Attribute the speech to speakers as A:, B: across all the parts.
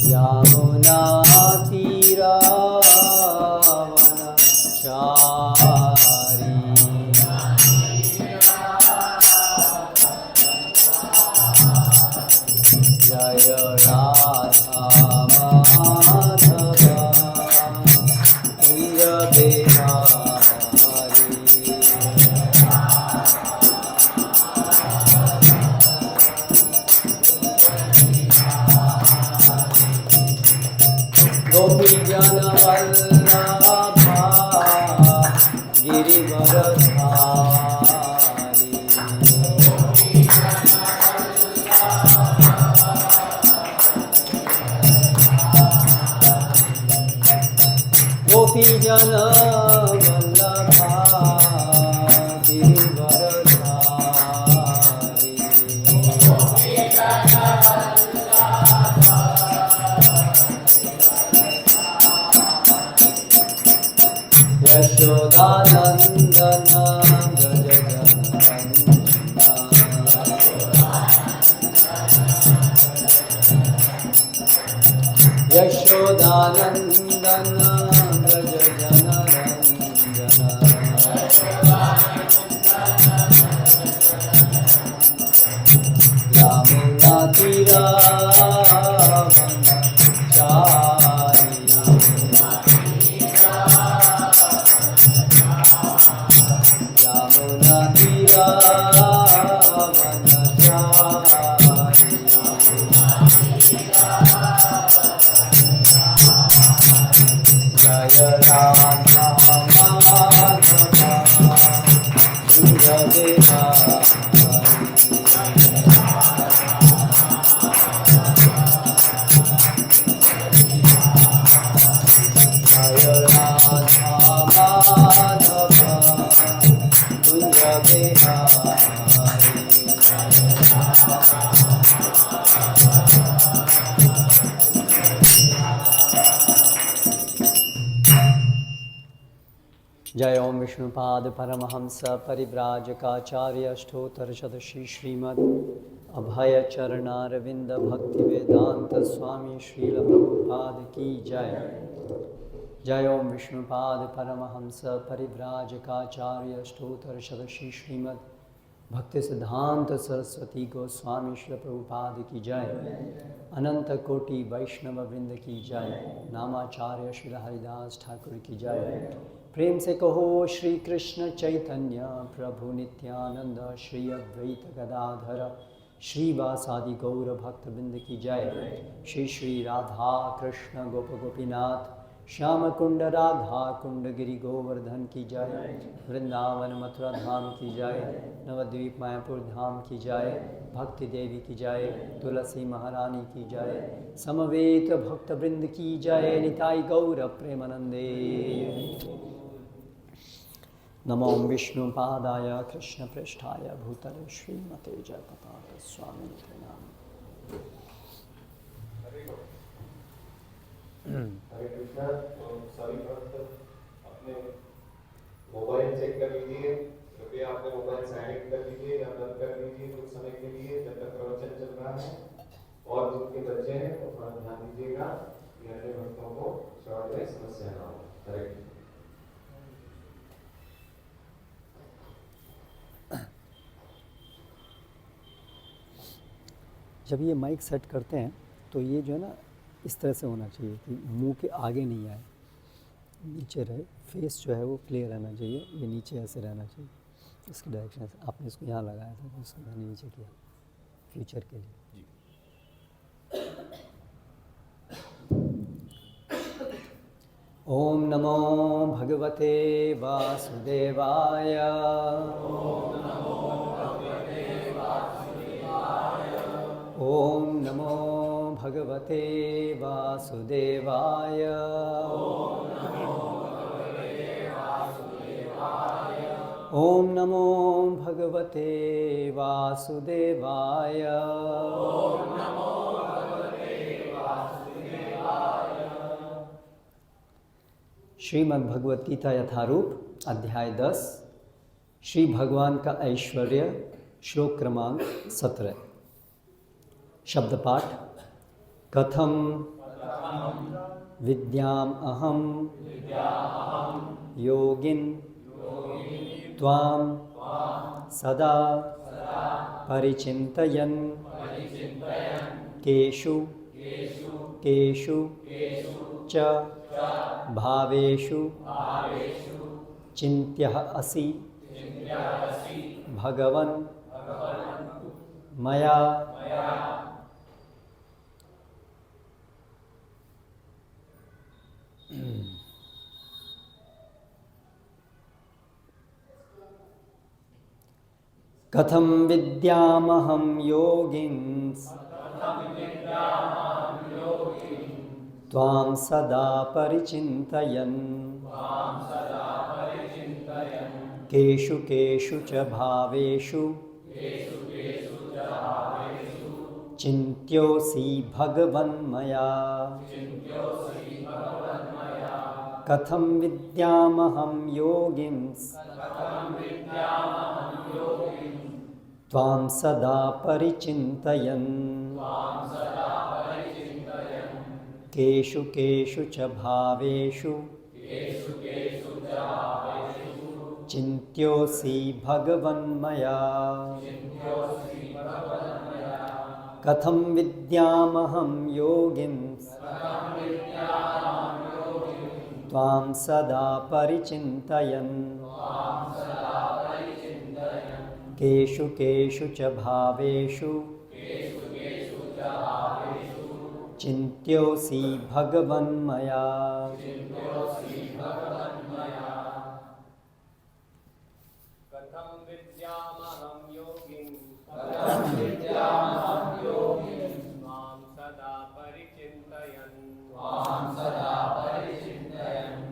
A: यमुना तीरावनचारी जय राधा माधव कुंज बिहारी गोपी जन वल्लभा गिरिवरधारी गोपी जन वल्लभा गिरिवरधारी यशोदानंदन व्रज जनरंजन यशोदानंदन व्रज जनरंजन यमुना तीरावनचारी यमुना तीरावनचारी जय राधा माधव कुंज बिहारी जय राधा माधव कुंज बिहारी जय ओम विष्णुपाद परमहंस परिव्राजकाचार्य अष्टोत्तर शतश्री श्रीमद् अभय चरणारविंद भक्ति वेदांत स्वामी श्रील प्रभुपाद की जय। जय ओम विष्णुपाद परमहंस परिव्राजकाचार्य अष्टोत्तर शतश्री श्रीमद् भक्ति सिद्धांत सरस्वती गोस्वामी श्रील प्रभुपाद की जय। अनंत कोटि वैष्णव वृंद की जय। नामाचार्य श्री हरिदास ठाकुर की जय। प्रेम से कहो श्री कृष्ण चैतन्य प्रभु नित्यानंद श्री अद्वैत गदाधर श्रीवासादि गौर भक्तवृंद की जय। श्री श्री राधा कृष्ण गोप गोपीनाथ श्याम कुंड राधा कुंड गिरि गोवर्धन की जय। वृंदावन मथुरा धाम की जय। नवद्वीप मायापुर धाम की जय। भक्ति देवी की जय। तुलसी महारानी की जय। समवेत भक्तवृंद की जय। निताई गौर प्रेमानंदे। नमो विष्णुपादाय कृष्णपृष्ठाय भूतले श्रीमते जयपताक स्वामी नाम।
B: हरे कृष्णा। सभी भक्त अपने मोबाइल चेक कर लीजिए। कृपया अपने मोबाइल साइलेंट कर लीजिए या बंद कर लीजिए कुछ समय के लिए जब तक प्रवचन चल रहा है। और जिनके बच्चे हैं वो थोड़ा ध्यान दीजिएगा कि अन्य भक्तों को श्रवण में समस्या ना हो। हरे कृष्ण।
A: जब ये माइक सेट करते हैं तो ये जो है ना इस तरह से होना चाहिए कि मुंह के आगे नहीं आए, नीचे रहे। फेस जो है वो क्लियर रहना चाहिए। ये नीचे ऐसे रहना चाहिए, इसकी डायरेक्शन से। आपने इसको यहाँ लगाया था तो इसको मैंने नीचे किया फ्यूचर के लिए। ओम नमो भगवते वासुदेवाय। ओम नमो भगवते वासुदेवाय। ओम नमो भगवते वासुदेवाय। श्रीमद् भगवत गीता यथारूप अध्याय 10 श्री भगवान का ऐश्वर्य, श्लोक क्रमांक 17। शब्द पाठ। कथम विद्याम अहम योगिन त्वाम सदा परिचिन्तयन् केषु केषु च भावेषु चिन्त्यः असि भगवन् मया कथम विद्यामहं योगिन्स त्वां सदा परिचिन्तयन् केषु केषु च भावेषु चिन्त्योऽसि भगवन्मया। कथम विद्यामहं योगिन्स त्वां सदा परिचिन्तयन् केषु केषु च भावेषु चिन्त्योऽसि भगवन्मया। कथम विद्यामहं योगिन्स त्वां सदा परिचिन्तयन् केषु केषु च भावेषु चिन्त्योऽसि भगवन्मया।
C: कथं विद्यामहं योगिं त्वां सदा परिचिन्तयन्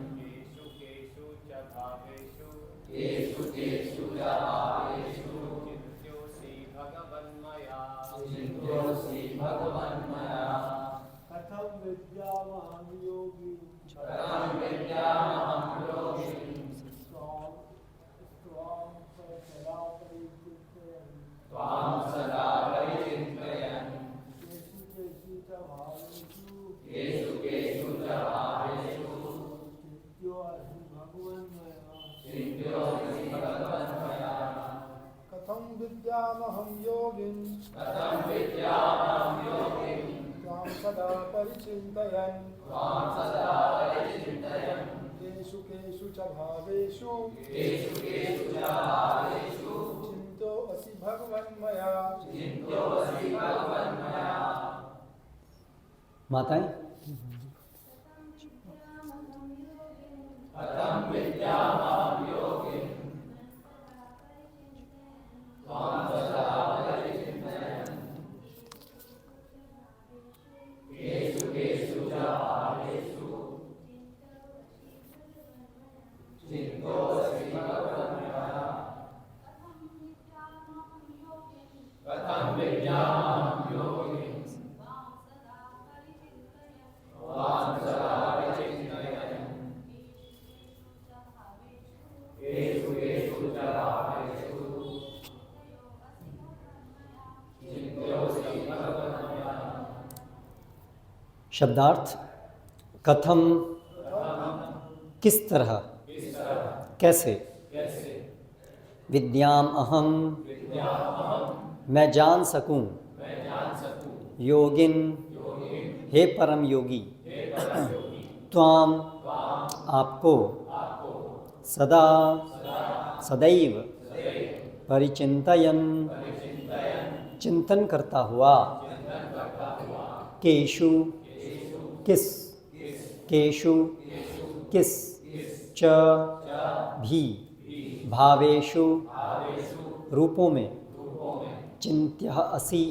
C: केषु केषु च भावेषु चिन्त्योऽसि भगवन्मया।
D: कथं विद्यामहं योगी त्वां सदा परिचिन्तयन् केषु केषु च भावेषु चिन्त्योऽसि भगवन्मया। कथं विद्यामहं योगिं त्वां सदा परिचिन्तयन् केषु केषु च भावेषु चिन्त्योऽसि भगवन्मया।
A: माताएं, शब्दार्थ। कथम किस तरह, कैसे। विद्याम अहम मैं जान सकूं। योगिन हे परम योगी। त्वाम आपको। सदा सदैव परिचिन्तयन् चिंतन करता हुआ। केषु किस, केषु किस, च भी, भावेषु रूपों में, चिन्त्यः असि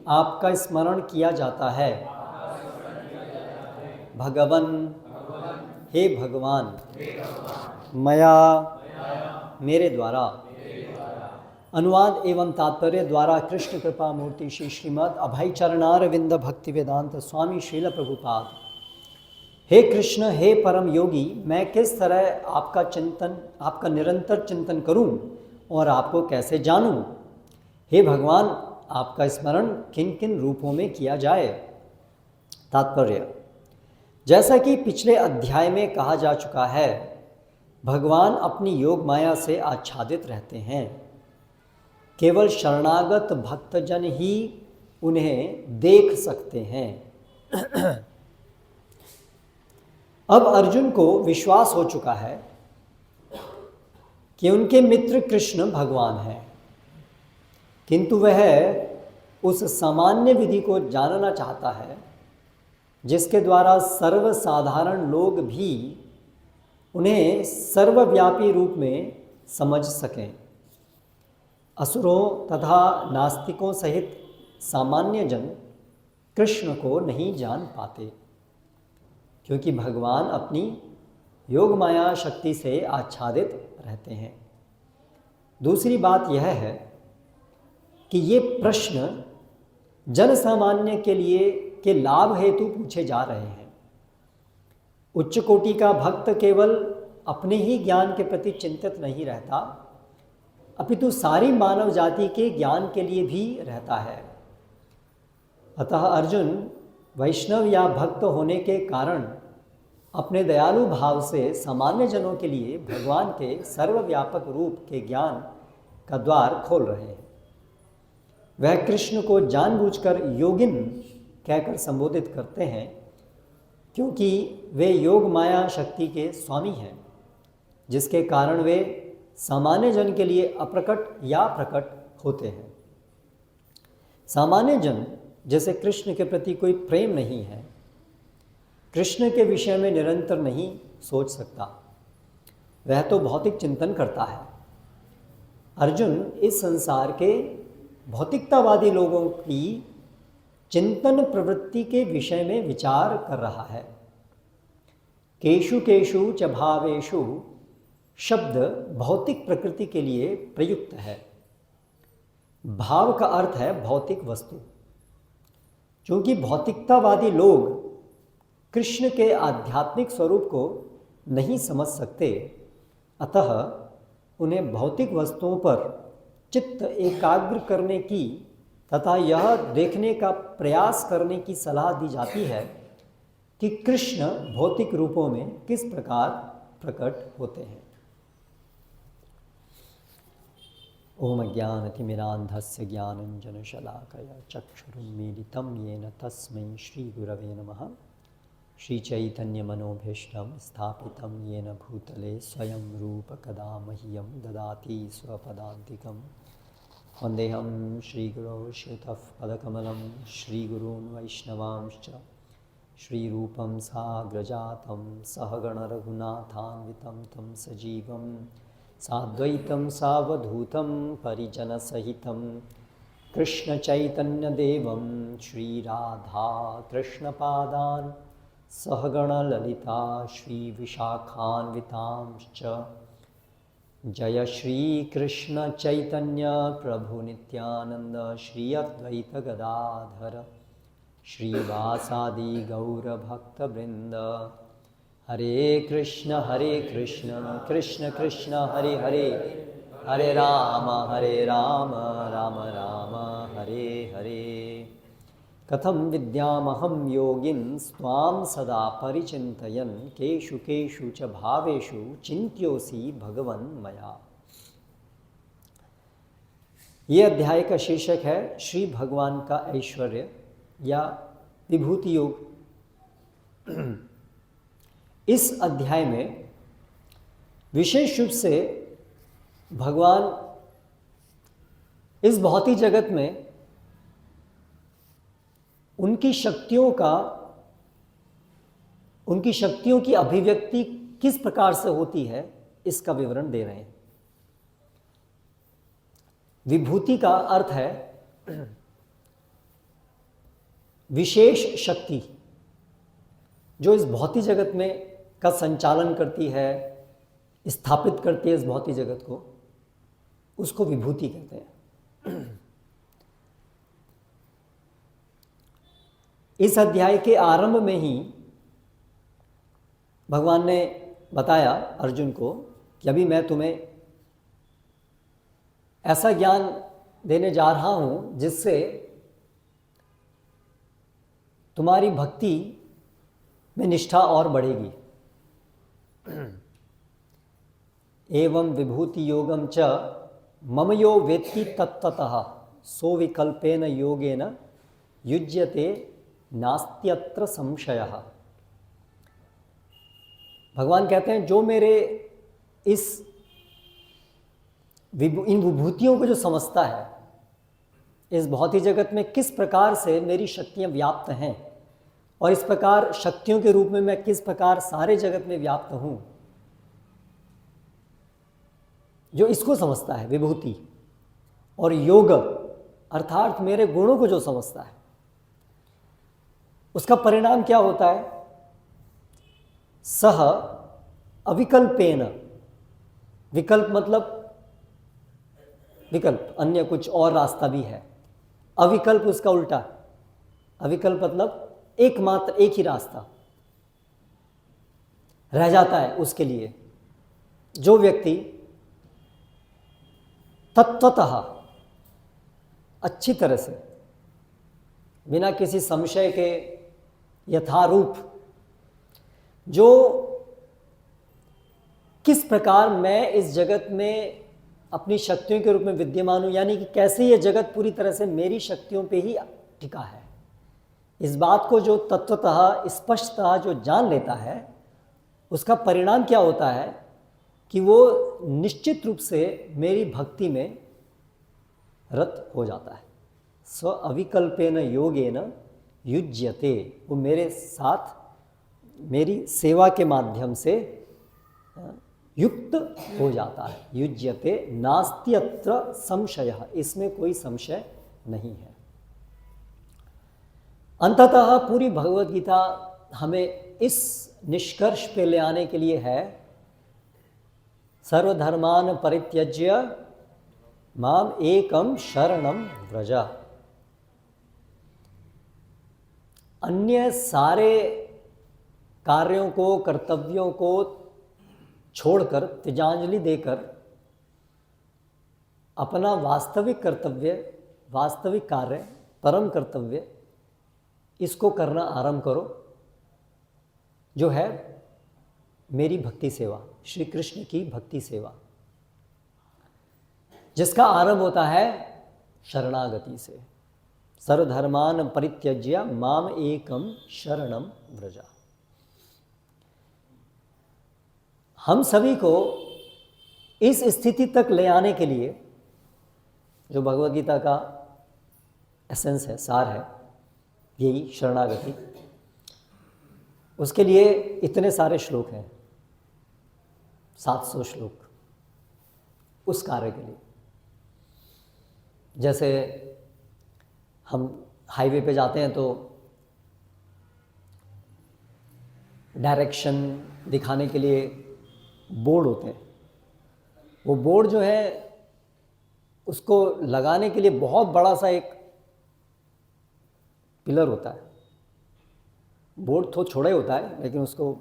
A: आपका स्मरण किया जाता है। भगवन् हे भगवान। मया मेरे द्वारा। अनुवाद एवं तात्पर्य द्वारा कृष्ण कृपा मूर्ति श्री श्रीमद् अभय चरणारविंद भक्ति वेदांत स्वामी श्रील प्रभुपाद। हे कृष्ण, हे परम योगी, मैं किस तरह आपका निरंतर चिंतन करूं और आपको कैसे जानूं? हे भगवान, आपका स्मरण किन किन रूपों में किया जाए? तात्पर्य: जैसा कि पिछले अध्याय में कहा जा चुका है, भगवान अपनी योग माया से आच्छादित रहते हैं। केवल शरणागत भक्तजन ही उन्हें देख सकते हैं। अब अर्जुन को विश्वास हो चुका है कि उनके मित्र कृष्ण भगवान हैं, किंतु वह उस सामान्य विधि को जानना चाहता है जिसके द्वारा सर्वसाधारण लोग भी उन्हें सर्वव्यापी रूप में समझ सकें। असुरों तथा नास्तिकों सहित सामान्य जन कृष्ण को नहीं जान पाते, क्योंकि भगवान अपनी योग माया शक्ति से आच्छादित रहते हैं। दूसरी बात यह है कि ये प्रश्न जन सामान्य के लाभ हेतु पूछे जा रहे हैं। उच्च कोटि का भक्त केवल अपने ही ज्ञान के प्रति चिंतित नहीं रहता, अपितु सारी मानव जाति के ज्ञान के लिए भी रहता है। अतः अर्जुन वैष्णव या भक्त होने के कारण अपने दयालु भाव से सामान्य जनों के लिए भगवान के सर्वव्यापक रूप के ज्ञान का द्वार खोल रहे हैं। वह कृष्ण को जानबूझकर योगिन कहकर संबोधित करते हैं, क्योंकि वे योग माया शक्ति के स्वामी हैं, जिसके कारण वे सामान्य जन के लिए अप्रकट या प्रकट होते हैं। सामान्य जन जैसे कृष्ण के प्रति कोई प्रेम नहीं है, कृष्ण के विषय में निरंतर नहीं सोच सकता, वह तो भौतिक चिंतन करता है। अर्जुन इस संसार के भौतिकतावादी लोगों की चिंतन प्रवृत्ति के विषय में विचार कर रहा है। केषु केषु च भावेषु शब्द भौतिक प्रकृति के लिए प्रयुक्त है। भाव का अर्थ है भौतिक वस्तु। क्योंकि भौतिकतावादी लोग कृष्ण के आध्यात्मिक स्वरूप को नहीं समझ सकते, अतः उन्हें भौतिक वस्तुओं पर चित्त एकाग्र करने की तथा यह देखने का प्रयास करने की सलाह दी जाती है कि कृष्ण भौतिक रूपों में किस प्रकार प्रकट होते हैं। ओम ज्ञानतिमिरान्धस्य ज्ञानञ्जनशलाकया चक्षुरुन्मीलितं येन तस्मै श्रीगुरवे नमः। श्रीचैतन्यमनोभीष्टं स्थापितं येन भूतले स्वयं रूप कदा मह्यं ददाति स्वपदान्तिकं। वन्देऽहं श्रीगुरो शितः पदकमलं श्रीगुरून् वैष्णवांश्च। श्रीरूपं साग्रजातं सहगणरघुनाथान्वितं तं सजीवं साद्वैतं सावधूतं परिजनसहितं कृष्णचैतन्यदेवं श्रीराधा कृष्णपादान् सहगणललिता श्रीविशाखान्वितांश्च। जय श्री कृष्ण चैतन्य प्रभु नित्यानंद श्री अद्वैत गदाधर श्रीवासादि गौर भक्तवृंद। हरे कृष्ण कृष्ण कृष्ण हरे हरे, हरे राम राम राम हरे हरे। कथम विद्यामहं योगिन् स्वां सदा परिचिन्तयन् केषु केषु च भावेषु चिन्त्योऽसि भगवन् मया। ये अध्याय का शीर्षक है श्री भगवान का ऐश्वर्य या विभूति योग। इस अध्याय में विशेष रूप से भगवान इस भौतिक जगत में उनकी शक्तियों की अभिव्यक्ति किस प्रकार से होती है, इसका विवरण दे रहे हैं। विभूति का अर्थ है विशेष शक्ति जो इस भौतिक जगत में का संचालन करती है, स्थापित करती है इस भौतिक जगत को, उसको विभूति कहते हैं। इस अध्याय के आरंभ में ही भगवान ने बताया अर्जुन को कि अभी मैं तुम्हें ऐसा ज्ञान देने जा रहा हूँ जिससे तुम्हारी भक्ति में निष्ठा और बढ़ेगी। एवं विभूति योगम च मम यो वेत्ति तत्ततः सो विकल्पेन योगेन युज्यते नास्त्यत्र संशयः। भगवान कहते हैं जो मेरे इन विभूतियों को जो समझता है, इस भौतिक जगत में किस प्रकार से मेरी शक्तियाँ व्याप्त हैं और इस प्रकार शक्तियों के रूप में मैं किस प्रकार सारे जगत में व्याप्त हूँ, जो इसको समझता है विभूति, और योग अर्थात मेरे गुणों को जो समझता है, उसका परिणाम क्या होता है? सह अविकल्पेन, विकल्प मतलब विकल्प, अन्य कुछ और रास्ता भी है। अविकल्प उसका उल्टा, अविकल्प मतलब एकमात्र एक ही रास्ता रह जाता है उसके लिए। जो व्यक्ति तत्वतः अच्छी तरह से बिना किसी संशय के यथारूप जो किस प्रकार मैं इस जगत में अपनी शक्तियों के रूप में विद्यमान हूँ, यानी कि कैसे ये जगत पूरी तरह से मेरी शक्तियों पे ही टिका है, इस बात को जो तत्वतः स्पष्टतः जो जान लेता है, उसका परिणाम क्या होता है कि वो निश्चित रूप से मेरी भक्ति में रत हो जाता है। स्व अविकल्पेन योगेन युज्यते, वो मेरे साथ मेरी सेवा के माध्यम से युक्त हो जाता है। युज्यते नास्त्यत्र संशयः, इसमें कोई संशय नहीं है। अंततः पूरी भगवद गीता हमें इस निष्कर्ष पे ले आने के लिए है, सर्वधर्मान परित्यज्य माम एकम शरणम व्रज। अन्य सारे कार्यों को, कर्तव्यों को छोड़कर, त्यजांजलि देकर अपना वास्तविक कर्तव्य, वास्तविक कार्य, परम कर्तव्य, इसको करना आरंभ करो, जो है मेरी भक्ति सेवा, श्री कृष्ण की भक्ति सेवा, जिसका आरंभ होता है शरणागति से। सर्वधर्मान परित्यज्य माम एकम शरणम व्रजा। हम सभी को इस स्थिति तक ले आने के लिए, जो भगवद गीता का एसेंस है, सार है, यही शरणागति, उसके लिए इतने सारे श्लोक हैं, 700 श्लोक उस कार्य के लिए। जैसे हम हाईवे पे जाते हैं तो डायरेक्शन दिखाने के लिए बोर्ड होते हैं, वो बोर्ड जो है उसको लगाने के लिए बहुत बड़ा सा एक पिलर होता है। बोर्ड तो छोटा ही होता है, लेकिन उसको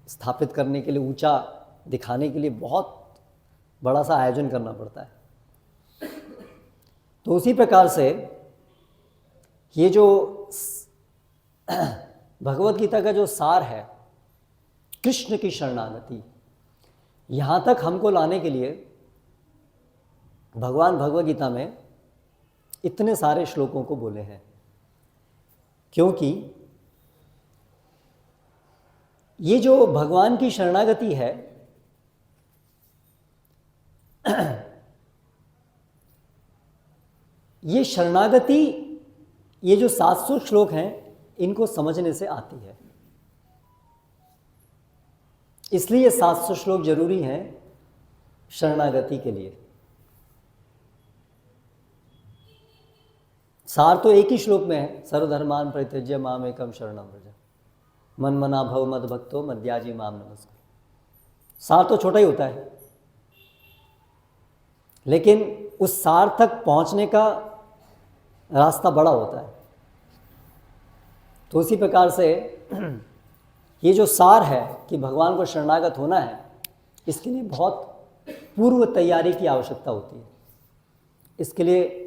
A: स्थापित करने के लिए, ऊंचा दिखाने के लिए बहुत बड़ा सा आयोजन करना पड़ता है। तो उसी प्रकार से ये जो भगवद गीता का जो सार है, कृष्ण की शरणागति, यहाँ तक हमको लाने के लिए भगवान भगवद गीता में इतने सारे श्लोकों को बोले हैं, क्योंकि ये जो भगवान की शरणागति है, ये शरणागति, ये जो 700 श्लोक हैं, इनको समझने से आती है। इसलिए 700 श्लोक जरूरी हैं शरणागति के लिए। सार तो एक ही श्लोक में है, सर्वधर्मान परित्यज्य माम एकम शरणम व्रज, मन मना भव मद भक्तो मद्याजी माम नमस्कार। सार तो छोटा ही होता है, लेकिन उस सार तक पहुंचने का रास्ता बड़ा होता है। तो उसी प्रकार से ये जो सार है कि भगवान को शरणागत होना है, इसके लिए बहुत पूर्व तैयारी की आवश्यकता होती है। इसके लिए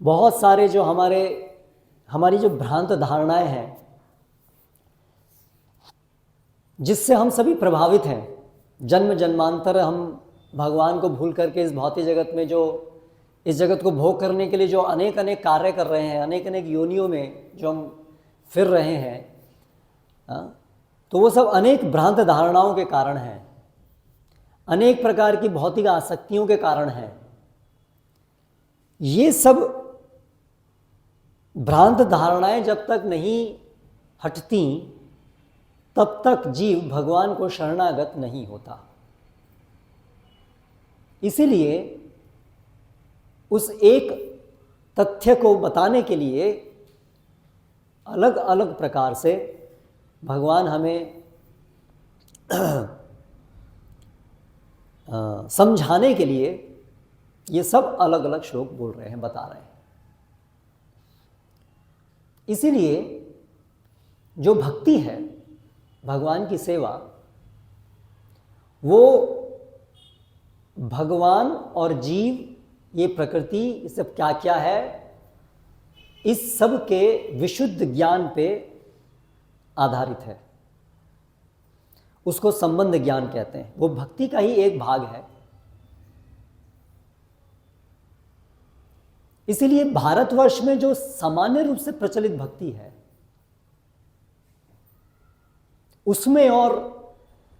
A: बहुत सारे जो हमारी जो भ्रांत धारणाएं हैं, जिससे हम सभी प्रभावित हैं, जन्म जन्मांतर हम भगवान को भूल करके इस भौतिक जगत में इस जगत को भोग करने के लिए जो अनेक अनेक कार्य कर रहे हैं, अनेक अनेक योनियों में जो हम फिर रहे हैं, तो वो सब अनेक भ्रांत धारणाओं के कारण हैं, अनेक प्रकार की भौतिक आसक्तियों के कारण हैं। ये सब भ्रांत धारणाएं जब तक नहीं हटती, तब तक जीव भगवान को शरणागत नहीं होता। इसीलिए उस एक तथ्य को बताने के लिए अलग अलग प्रकार से भगवान हमें समझाने के लिए ये सब अलग अलग श्लोक बोल रहे हैं, बता रहे हैं। इसीलिए जो भक्ति है, भगवान की सेवा, वो भगवान और जीव, ये प्रकृति, ये सब क्या क्या है, इस सब के विशुद्ध ज्ञान पे आधारित है। उसको संबंध ज्ञान कहते हैं। वो भक्ति का ही एक भाग है। इसीलिए भारतवर्ष में जो सामान्य रूप से प्रचलित भक्ति है, उसमें और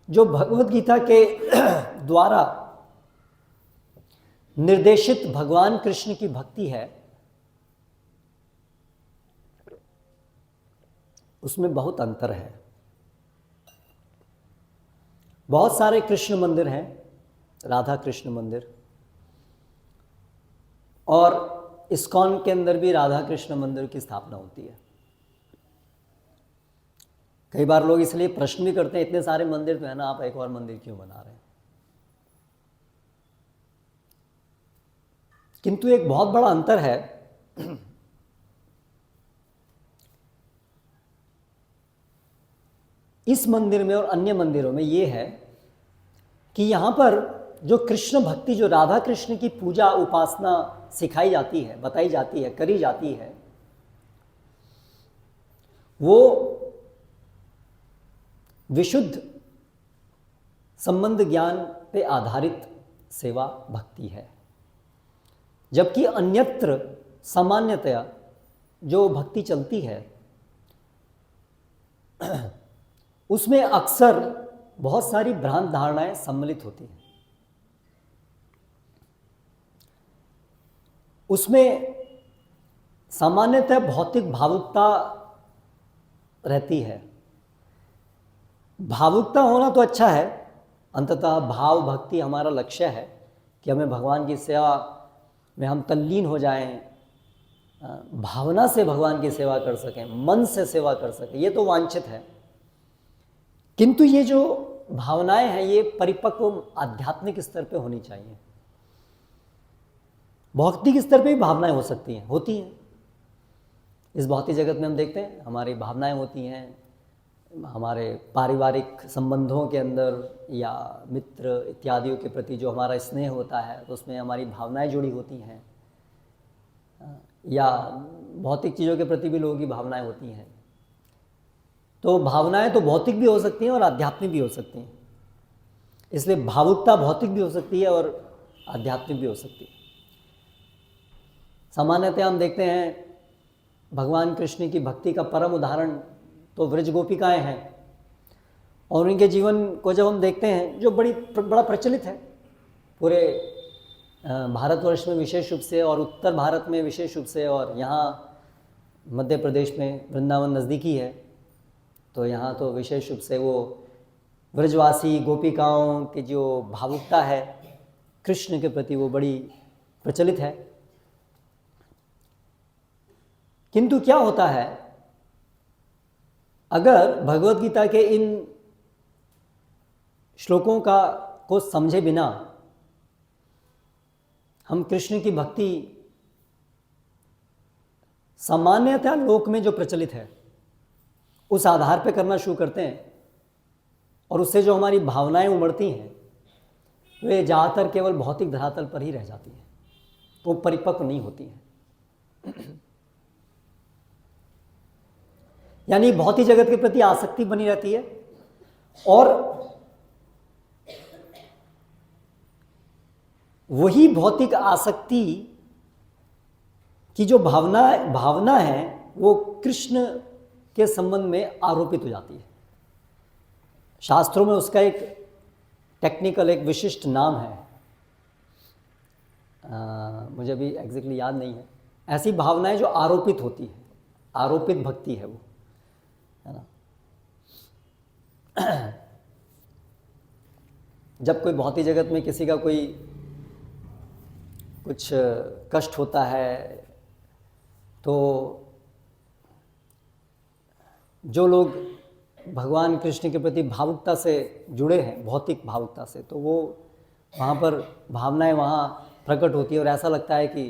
A: जो भगवद गीता के द्वारा निर्देशित भगवान कृष्ण की भक्ति है, उसमें बहुत अंतर है। बहुत सारे कृष्ण मंदिर हैं, राधा कृष्ण मंदिर, और इस्कॉन के अंदर भी राधा कृष्ण मंदिर की स्थापना होती है। कई बार लोग इसलिए प्रश्न भी करते हैं, इतने सारे मंदिर तो है ना, आप एक और मंदिर क्यों बना रहे हैं? किंतु एक बहुत बड़ा अंतर है। इस मंदिर में और अन्य मंदिरों में ये है कि यहाँ पर जो कृष्ण भक्ति, जो राधा कृष्ण की पूजा उपासना सिखाई जाती है, बताई जाती है, करी जाती है, वो विशुद्ध संबंध ज्ञान पे आधारित सेवा भक्ति है। जबकि अन्यत्र सामान्यतया जो भक्ति चलती है, उसमें अक्सर बहुत सारी भ्रांत धारणाएं सम्मिलित होती हैं। उसमें सामान्यतः भौतिक भावुकता रहती है। भावुकता होना तो अच्छा है, अंततः भाव भक्ति हमारा लक्ष्य है कि हमें भगवान की सेवा में हम तल्लीन हो जाएं, भावना से भगवान की सेवा कर सकें, मन से सेवा कर सकें, ये तो वांछित है। किंतु ये जो भावनाएं हैं, ये परिपक्व आध्यात्मिक स्तर पे होनी चाहिए। भौतिक स्तर पे भी भावनाएं हो सकती हैं, होती हैं। इस भौतिक जगत में हम देखते हैं हमारी भावनाएं होती हैं, हमारे पारिवारिक संबंधों के अंदर या मित्र इत्यादियों के प्रति जो हमारा स्नेह होता है, तो उसमें हमारी भावनाएं जुड़ी होती हैं, या भौतिक चीज़ों के प्रति भी लोगों की भावनाएं होती हैं। तो भावनाएं तो भौतिक भी हो सकती हैं और आध्यात्मिक भी हो सकती हैं। इसलिए भावुकता भौतिक भी हो सकती है और आध्यात्मिक भी हो सकती है। सामान्यतः हम देखते हैं भगवान कृष्ण की भक्ति का परम उदाहरण तो व्रज गोपिकाएं हैं, और उनके जीवन को जब हम देखते हैं, जो बड़ा प्रचलित है पूरे भारतवर्ष में विशेष रूप से, और उत्तर भारत में विशेष रूप से, और यहाँ मध्य प्रदेश में वृंदावन नज़दीकी है, तो यहाँ तो विशेष रूप से वो व्रजवासी गोपिकाओं की जो भावुकता है कृष्ण के प्रति, वो बड़ी प्रचलित है। किंतु क्या होता है, अगर भगवद गीता के इन श्लोकों को समझे बिना हम कृष्ण की भक्ति सामान्यतः लोक में जो प्रचलित है उस आधार पे करना शुरू करते हैं और उससे जो हमारी भावनाएं उमड़ती हैं वे ज़्यादातर केवल भौतिक धरातल पर ही रह जाती हैं, वो परिपक्व नहीं होती हैं। यानी भौतिक जगत के प्रति आसक्ति बनी रहती है और वही भौतिक आसक्ति की जो भावना है वो कृष्ण के संबंध में आरोपित हो जाती है। शास्त्रों में उसका एक टेक्निकल एक विशिष्ट नाम है, मुझे अभी एग्जैक्टली याद नहीं है। ऐसी भावनाएं जो आरोपित होती है, आरोपित भक्ति है वो, है ना। जब कोई भौतिक जगत में किसी का कोई कुछ कष्ट होता है तो जो लोग भगवान कृष्ण के प्रति भावुकता से जुड़े हैं, भौतिक भावुकता से, तो वो वहाँ पर भावनाएं वहाँ प्रकट होती है और ऐसा लगता है कि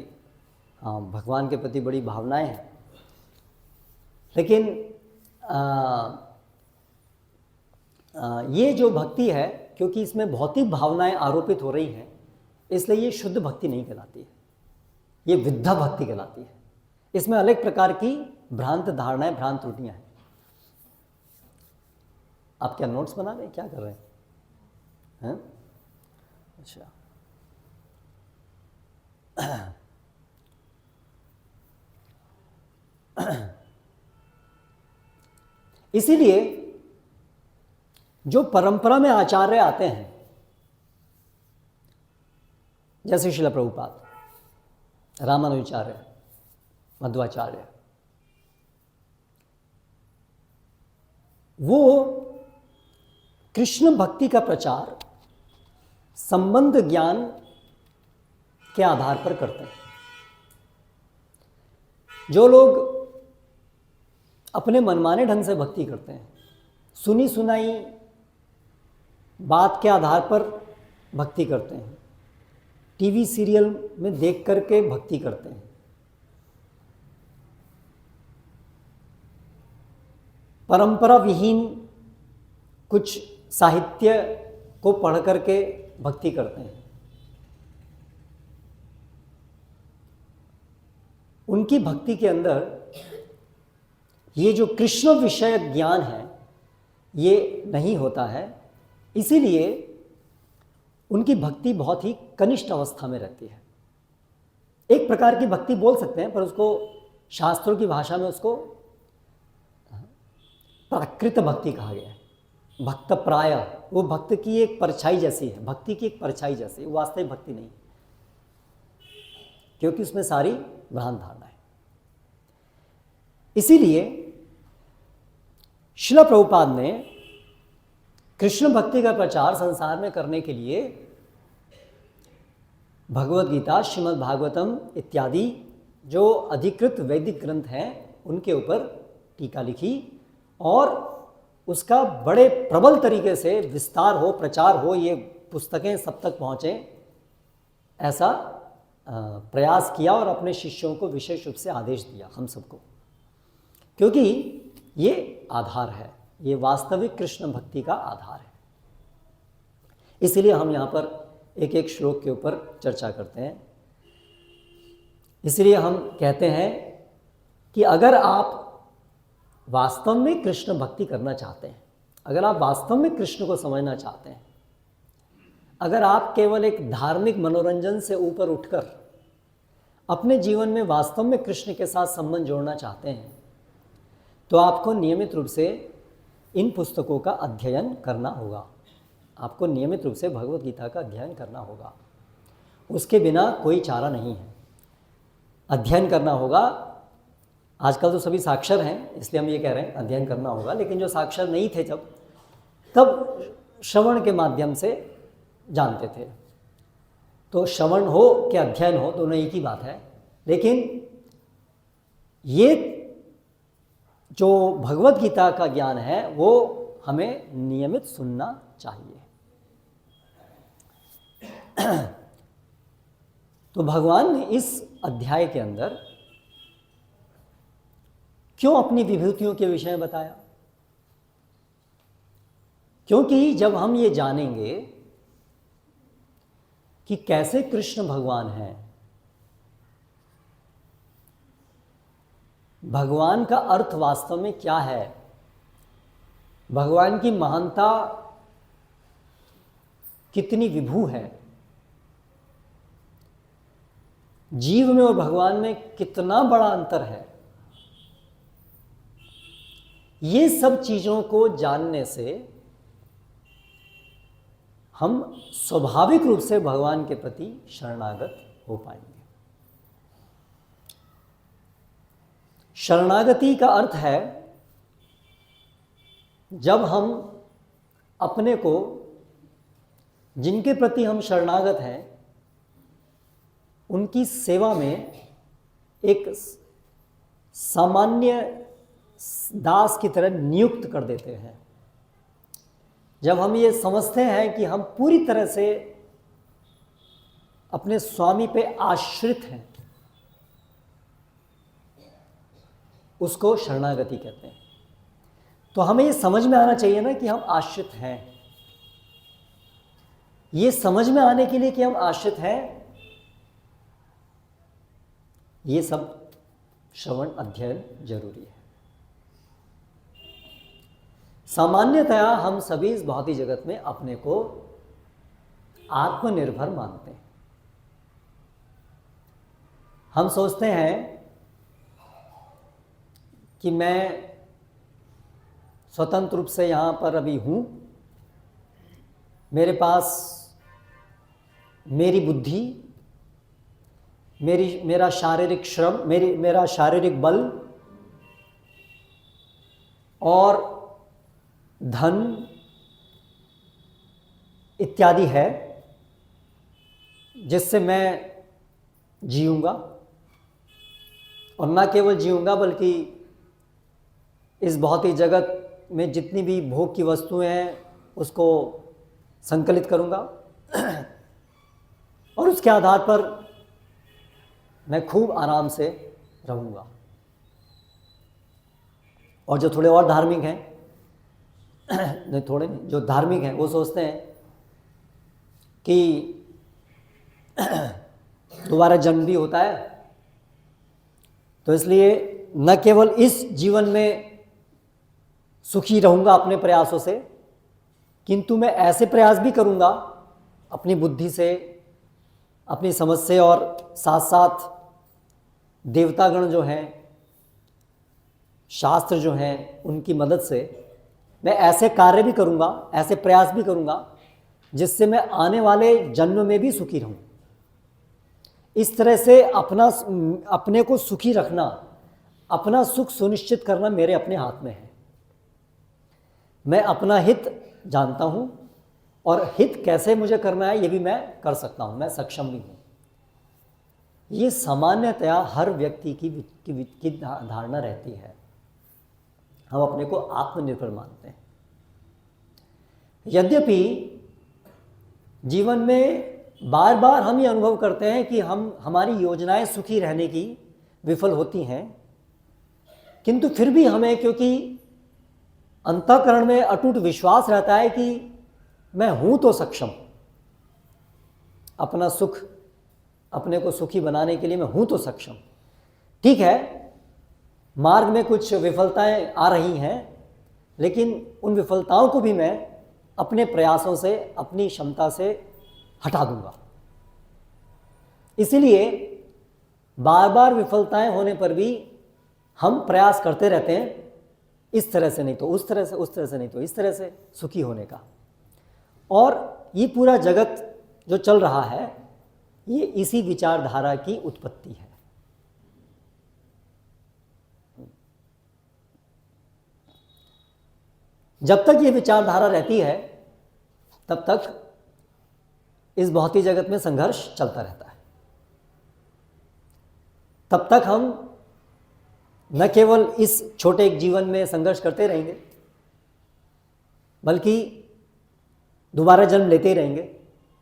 A: हाँ भगवान के प्रति बड़ी भावनाएं हैं। लेकिन ये जो भक्ति है, क्योंकि इसमें भौतिक भावनाएं आरोपित हो रही हैं, इसलिए ये शुद्ध भक्ति नहीं कहलाती है, ये विद्या भक्ति कहलाती है। इसमें अलग प्रकार की भ्रांत धारणाएं, भ्रांत त्रुटियां हैं। आप क्या नोट्स बना रहे हैं, क्या कर रहे हैं? अच्छा, इसीलिए जो परंपरा में आचार्य आते हैं, जैसे श्रील प्रभुपाद, रामानुजाचार्य, मध्वाचार्य, वो कृष्ण भक्ति का प्रचार संबंध ज्ञान के आधार पर करते हैं। जो लोग अपने मनमाने ढंग से भक्ति करते हैं, सुनी सुनाई बात के आधार पर भक्ति करते हैं, टीवी सीरियल में देख करके भक्ति करते हैं, परंपरा विहीन कुछ साहित्य को पढ़ करके भक्ति करते हैं, उनकी भक्ति के अंदर ये जो कृष्ण विषय ज्ञान है ये नहीं होता है। इसीलिए उनकी भक्ति बहुत ही कनिष्ठ अवस्था में रहती है। एक प्रकार की भक्ति बोल सकते हैं, पर उसको शास्त्रों की भाषा में उसको प्राकृत भक्ति कहा गया है। भक्त प्राय, वो भक्त की एक परछाई जैसी है, भक्ति की एक परछाई जैसी, वो वास्तविक भक्ति नहीं, क्योंकि उसमें सारी भ्रांत धारणा है। इसीलिए श्रील प्रभुपाद ने कृष्ण भक्ति का प्रचार संसार में करने के लिए भगवद गीता, श्रीमद् भागवतम इत्यादि जो अधिकृत वैदिक ग्रंथ हैं उनके ऊपर टीका लिखी और उसका बड़े प्रबल तरीके से विस्तार हो, प्रचार हो, ये पुस्तकें सब तक पहुँचें, ऐसा प्रयास किया और अपने शिष्यों को विशेष रूप से आदेश दिया हम सबको, क्योंकि ये आधार है, ये वास्तविक कृष्ण भक्ति का आधार है। इसीलिए हम यहाँ पर एक एक श्लोक के ऊपर चर्चा करते हैं। इसलिए हम कहते हैं कि अगर आप वास्तव में कृष्ण भक्ति करना चाहते हैं, अगर आप वास्तव में कृष्ण को समझना चाहते हैं, अगर आप केवल एक धार्मिक मनोरंजन से ऊपर उठकर अपने जीवन में वास्तव में कृष्ण के साथ संबंध जोड़ना चाहते हैं, तो आपको नियमित रूप से इन पुस्तकों का अध्ययन करना होगा। आपको नियमित रूप से भगवद गीता का अध्ययन करना होगा। उसके बिना कोई चारा नहीं है। अध्ययन करना होगा। आजकल तो सभी साक्षर हैं, इसलिए हम ये कह रहे हैं अध्ययन करना होगा, लेकिन जो साक्षर नहीं थे तब श्रवण के माध्यम से जानते थे। तो श्रवण हो कि अध्ययन हो, दोनों एक ही बात है। लेकिन ये जो भगवद गीता का ज्ञान है वो हमें नियमित सुनना चाहिए। तो भगवान ने इस अध्याय के अंदर क्यों अपनी विभूतियों के विषय में बताया? क्योंकि जब हम ये जानेंगे कि कैसे कृष्ण भगवान हैं, भगवान का अर्थ वास्तव में क्या है, भगवान की महानता कितनी विभू है, जीव में और भगवान में कितना बड़ा अंतर है, ये सब चीजों को जानने से हम स्वाभाविक रूप से भगवान के प्रति शरणागत हो पाएंगे। शरणागति का अर्थ है जब हम अपने को, जिनके प्रति हम शरणागत हैं, उनकी सेवा में एक सामान्य दास की तरह नियुक्त कर देते हैं। जब हम ये समझते हैं कि हम पूरी तरह से अपने स्वामी पे आश्रित हैं, उसको शरणागति कहते हैं। तो हमें ये समझ में आना चाहिए ना कि हम आश्रित हैं। ये समझ में आने के लिए कि हम आश्रित हैं, ये सब श्रवण अध्ययन जरूरी है। सामान्यतया हम सभी इस भौतिक जगत में अपने को आत्मनिर्भर मानते हैं। हम सोचते हैं कि मैं स्वतंत्र रूप से यहाँ पर अभी हूँ, मेरे पास मेरी बुद्धि, मेरा शारीरिक श्रम, मेरा शारीरिक बल और धन इत्यादि है, जिससे मैं जीऊँगा, और न केवल जीऊँगा बल्कि इस भौतिक जगत में जितनी भी भोग की वस्तुएं हैं उसको संकलित करूँगा और उसके आधार पर मैं खूब आराम से रहूँगा। और जो थोड़े और धार्मिक हैं, नहीं थोड़े नहीं, जो धार्मिक हैं वो सोचते हैं कि दोबारा जन्म भी होता है, तो इसलिए न केवल इस जीवन में सुखी रहूँगा अपने प्रयासों से, किंतु मैं ऐसे प्रयास भी करूँगा अपनी बुद्धि से, अपनी समझ से, और साथ साथ देवतागण जो हैं, शास्त्र जो हैं, उनकी मदद से मैं ऐसे कार्य भी करूँगा, ऐसे प्रयास भी करूँगा जिससे मैं आने वाले जन्म में भी सुखी रहूँ। इस तरह से अपने को सुखी रखना, अपना सुख सुनिश्चित करना मेरे अपने हाथ में है। मैं अपना हित जानता हूँ और हित कैसे मुझे करना है ये भी मैं कर सकता हूँ, मैं सक्षम भी हूँ। ये सामान्यतया हर व्यक्ति की धारणा रहती है। हम अपने को आत्मनिर्भर मानते हैं। यद्यपि जीवन में बार बार हम ये अनुभव करते हैं कि हमारी योजनाएं सुखी रहने की विफल होती हैं, किंतु फिर भी हमें, क्योंकि अंतःकरण में अटूट विश्वास रहता है कि मैं हूं तो सक्षम, अपना सुख, अपने को सुखी बनाने के लिए मैं हूं तो सक्षम। ठीक है, मार्ग में कुछ विफलताएं आ रही हैं, लेकिन उन विफलताओं को भी मैं अपने प्रयासों से, अपनी क्षमता से हटा दूंगा। इसीलिए बार बार विफलताएं होने पर भी हम प्रयास करते रहते हैं, इस तरह से नहीं तो उस तरह से, उस तरह से नहीं तो इस तरह से सुखी होने का। और ये पूरा जगत जो चल रहा है, ये इसी विचारधारा की उत्पत्ति है। जब तक ये विचारधारा रहती है तब तक इस भौतिक जगत में संघर्ष चलता रहता है। तब तक हम न केवल इस छोटे जीवन में संघर्ष करते रहेंगे, बल्कि दोबारा जन्म लेते ही रहेंगे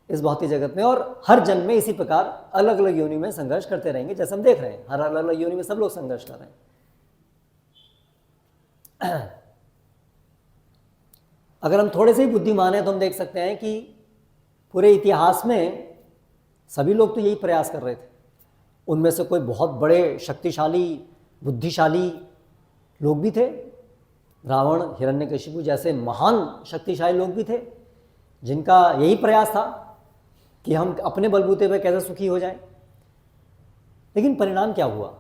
A: इस भौतिक जगत में, और हर जन्म में इसी प्रकार अलग अलग योनि में संघर्ष करते रहेंगे। जैसे हम देख रहे हैं, हर अलग अलग योनि में सब लोग संघर्ष कर रहे हैं। अगर हम थोड़े से ही बुद्धिमान हैं तो हम देख सकते हैं कि पूरे इतिहास में सभी लोग तो यही प्रयास कर रहे थे। उनमें से कोई बहुत बड़े शक्तिशाली बुद्धिशाली लोग भी थे, रावण हिरण्यकशिपु जैसे महान शक्तिशाली लोग भी थे जिनका यही प्रयास था कि हम अपने बलबूते पे कैसे सुखी हो जाएं। लेकिन परिणाम क्या हुआ?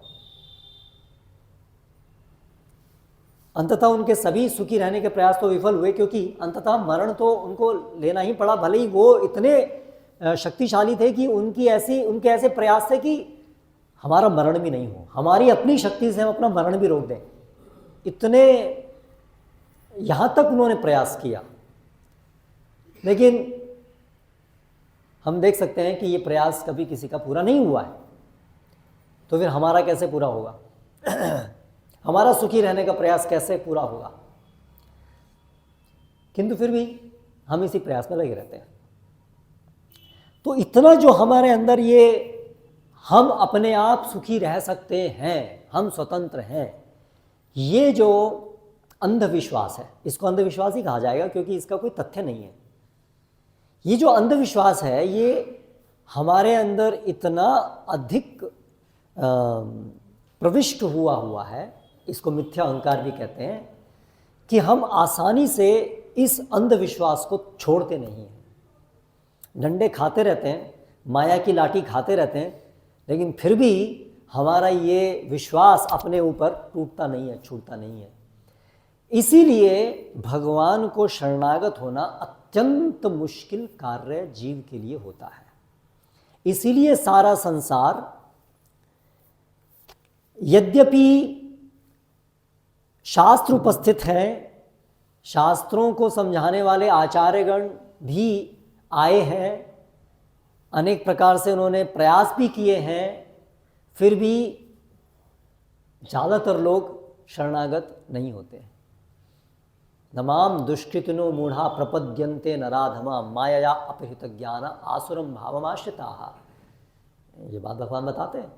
A: अंततः उनके सभी सुखी रहने के प्रयास तो विफल हुए, क्योंकि अंततः मरण तो उनको लेना ही पड़ा। भले ही वो इतने शक्तिशाली थे कि उनके ऐसे प्रयास थे कि हमारा मरण भी नहीं हो, हमारी अपनी शक्ति से हम अपना मरण भी रोक दें, इतने यहाँ तक उन्होंने प्रयास किया। लेकिन हम देख सकते हैं कि ये प्रयास कभी किसी का पूरा नहीं हुआ है, तो फिर हमारा कैसे पूरा होगा? हमारा सुखी रहने का प्रयास कैसे पूरा होगा? किंतु फिर भी हम इसी प्रयास में लगे रहते हैं। तो इतना जो हमारे अंदर ये हम अपने आप सुखी रह सकते हैं, हम स्वतंत्र हैं, ये जो अंधविश्वास है, इसको अंधविश्वास ही कहा जाएगा क्योंकि इसका कोई तथ्य नहीं है। ये जो अंधविश्वास है ये हमारे अंदर इतना अधिक प्रविष्ट हुआ है, इसको मिथ्या अहंकार भी कहते हैं, कि हम आसानी से इस अंधविश्वास को छोड़ते नहीं हैं। डंडे खाते रहते हैं, माया की लाठी खाते रहते हैं, लेकिन फिर भी हमारा ये विश्वास अपने ऊपर टूटता नहीं है, छूटता नहीं है। इसीलिए भगवान को शरणागत होना अत्यंत मुश्किल कार्य जीव के लिए होता है। इसीलिए सारा संसार, यद्यपि शास्त्र उपस्थित है, शास्त्रों को समझाने वाले आचार्यगण भी आए हैं, अनेक प्रकार से उन्होंने प्रयास भी किए हैं, फिर भी ज़्यादातर लोग शरणागत नहीं होते। नमाम दुष्कृतिनो मूढ़ा प्रपद्यन्ते नराधमा मायया अपहृत ज्ञान आसुरम भावमाश्रिता। ये बात भगवान बताते हैं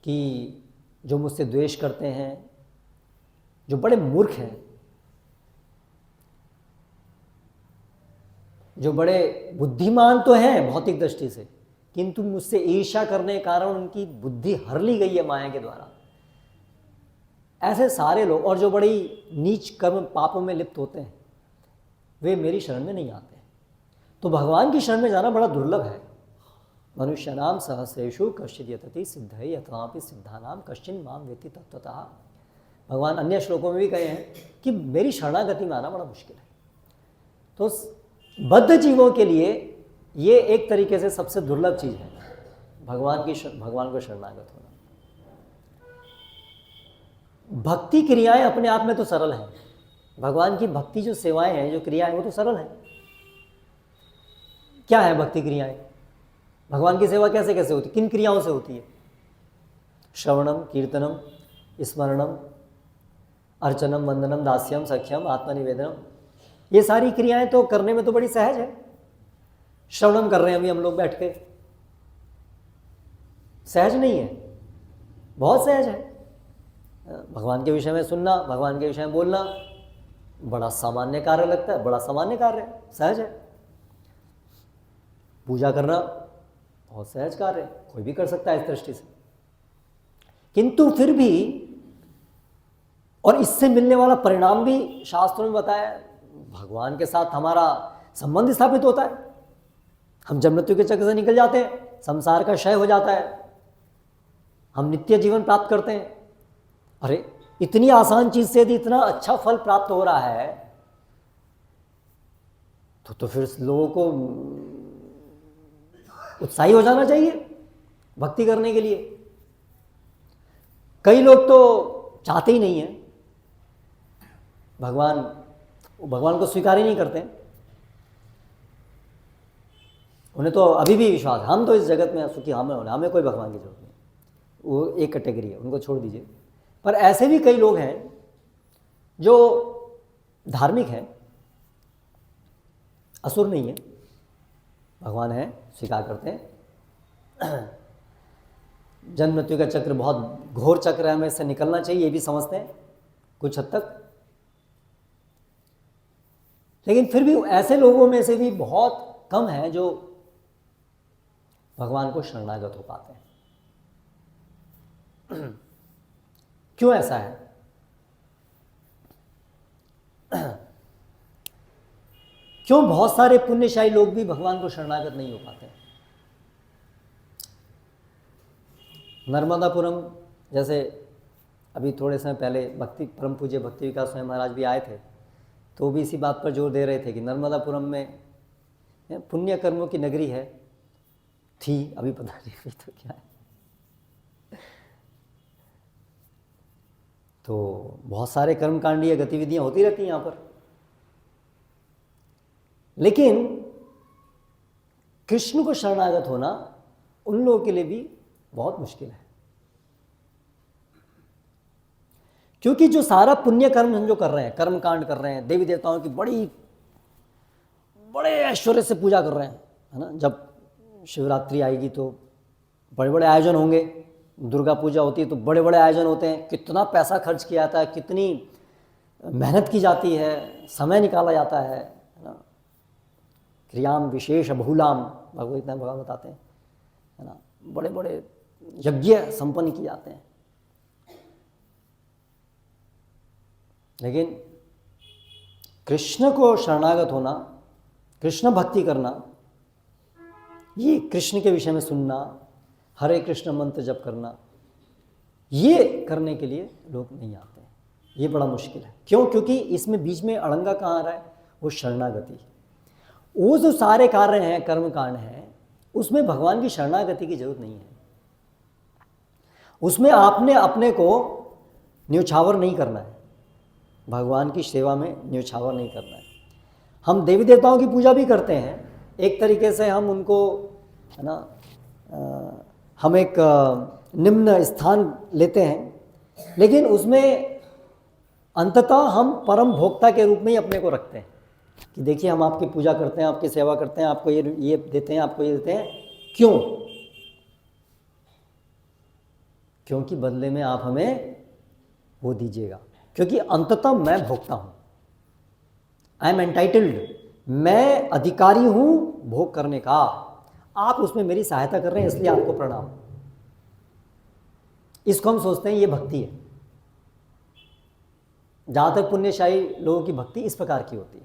A: कि जो मुझसे द्वेष करते हैं, जो बड़े मूर्ख हैं, जो बड़े बुद्धिमान तो हैं भौतिक दृष्टि से, किंतु मुझसे ईर्ष्या करने के कारण उनकी बुद्धि हर ली गई है माया के द्वारा, ऐसे सारे लोग, और जो बड़ी नीच कर्म पापों में लिप्त होते हैं, वे मेरी शरण में नहीं आते। तो भगवान की शरण में जाना बड़ा दुर्लभ है। मनुष्य नाम सहस्रेषु कश्चित् यतति सिद्धये यथापि सिद्धानाम कश्चिन् माम वेत्ति तत्त्वतः। भगवान अन्य श्लोकों में भी कहे हैं कि मेरी शरणागति में आना बड़ा मुश्किल है। तो बद्ध जीवों के लिए ये एक तरीके से सबसे दुर्लभ चीज़ है, भगवान को शरणागत होना। भक्ति क्रियाएं अपने आप में तो सरल हैं, भगवान की भक्ति जो सेवाएं हैं, जो क्रियाएं, वो तो सरल हैं। क्या है भक्ति क्रियाएं? भगवान की सेवा कैसे कैसे होती, किन क्रियाओं से होती है? श्रवणम, कीर्तनम, स्मरणम, अर्चनम, वंदनम, दास्यम, सख्यम, आत्मनिवेदनम, ये सारी क्रियाएं तो करने में तो बड़ी सहज है। श्रवणम कर रहे हैं अभी हम लोग बैठ के, सहज नहीं है? बहुत सहज है। भगवान के विषय में सुनना, भगवान के विषय में बोलना बड़ा सामान्य कार्य लगता है, बड़ा सामान्य कार्य है, सहज है। पूजा करना बहुत सहज कार्य है, कोई भी कर सकता है इस दृष्टि से। किंतु फिर भी, और इससे मिलने वाला परिणाम भी शास्त्रों में बताया, भगवान के साथ हमारा संबंध स्थापित होता है, हम जन्म मृत्यु के चक्र से निकल जाते हैं, संसार का क्षय हो जाता है, हम नित्य जीवन प्राप्त करते हैं। अरे इतनी आसान चीज से यदि इतना अच्छा फल प्राप्त हो रहा है तो फिर लोगों को उत्साही हो जाना चाहिए भक्ति करने के लिए। कई लोग तो चाहते ही नहीं है, भगवान को स्वीकार ही नहीं करते। उन्हें तो अभी भी विश्वास, हम तो इस जगत में सुखी, हमें कोई भगवान की जरूरत नहीं, वो एक कैटेगरी है, उनको छोड़ दीजिए। पर ऐसे भी कई लोग हैं जो धार्मिक हैं, असुर नहीं है, भगवान है, स्वीकार करते हैं। जन्म मृत्यु का चक्र बहुत घोर चक्र है, हमें इससे निकलना चाहिए, ये भी समझते हैं कुछ हद तक। लेकिन फिर भी ऐसे लोगों में से भी बहुत कम हैं जो भगवान को शरणागत हो पाते हैं। क्यों ऐसा है? क्यों बहुत सारे पुण्यशाली लोग भी भगवान को शरणागत नहीं हो पाते? नर्मदापुरम जैसे अभी थोड़े समय पहले भक्ति परम पूज्य भक्ति विकास स्वामी महाराज भी आए थे, तो भी इसी बात पर जोर दे रहे थे कि नर्मदापुरम में पुण्य कर्मों की नगरी है, थी, अभी पता नहीं अभी तो क्या है। तो बहुत सारे कर्मकांडीय गतिविधियां होती रहती हैं यहाँ पर, लेकिन कृष्ण को शरणागत होना उन लोगों के लिए भी बहुत मुश्किल है। क्योंकि जो सारा पुण्य कर्म हम जो कर रहे हैं, कर्म कांड कर रहे हैं, देवी देवताओं की बड़े ऐश्वर्य से पूजा कर रहे हैं, है ना। जब शिवरात्रि आएगी तो बड़े बड़े आयोजन होंगे, दुर्गा पूजा होती है तो बड़े बड़े आयोजन होते हैं, कितना पैसा खर्च किया जाता है, कितनी मेहनत की जाती है, समय निकाला जाता है ना। क्रियाम विशेष बहुलाम भगवान बताते हैं, है ना। बड़े बड़े यज्ञ संपन्न किए जाते हैं, लेकिन कृष्ण को शरणागत होना, कृष्ण भक्ति करना, ये कृष्ण के विषय में सुनना, हरे कृष्ण मंत्र जप करना, ये करने के लिए लोग नहीं आते हैं। ये बड़ा मुश्किल है। क्यों? क्योंकि इसमें बीच में अड़ंगा कहाँ आ रहा है? वो शरणागति। वो जो सारे कार्य हैं, कर्म कांड हैं, उसमें भगवान की शरणागति की जरूरत नहीं है। उसमें आपने अपने को न्यौछावर नहीं करना है, भगवान की सेवा में न्यौछावर नहीं करना है। हम देवी देवताओं की पूजा भी करते हैं, एक तरीके से हम उनको, है ना, हम एक निम्न स्थान लेते हैं, लेकिन उसमें अंततः हम परम भोक्ता के रूप में ही अपने को रखते हैं कि देखिए हम आपकी पूजा करते हैं, आपकी सेवा करते हैं, आपको ये देते हैं, आपको ये देते हैं। क्यों? क्योंकि बदले में आप हमें वो दीजिएगा, क्योंकि अंततः मैं भोक्ता हूं, आई एम एंटाइटल्ड, मैं अधिकारी हूं भोग करने का। आप उसमें मेरी सहायता कर रहे हैं, इसलिए आपको प्रणाम। इसको हम सोचते हैं ये भक्ति है। जहां तक पुण्यशाली लोगों की भक्ति इस प्रकार की होती है,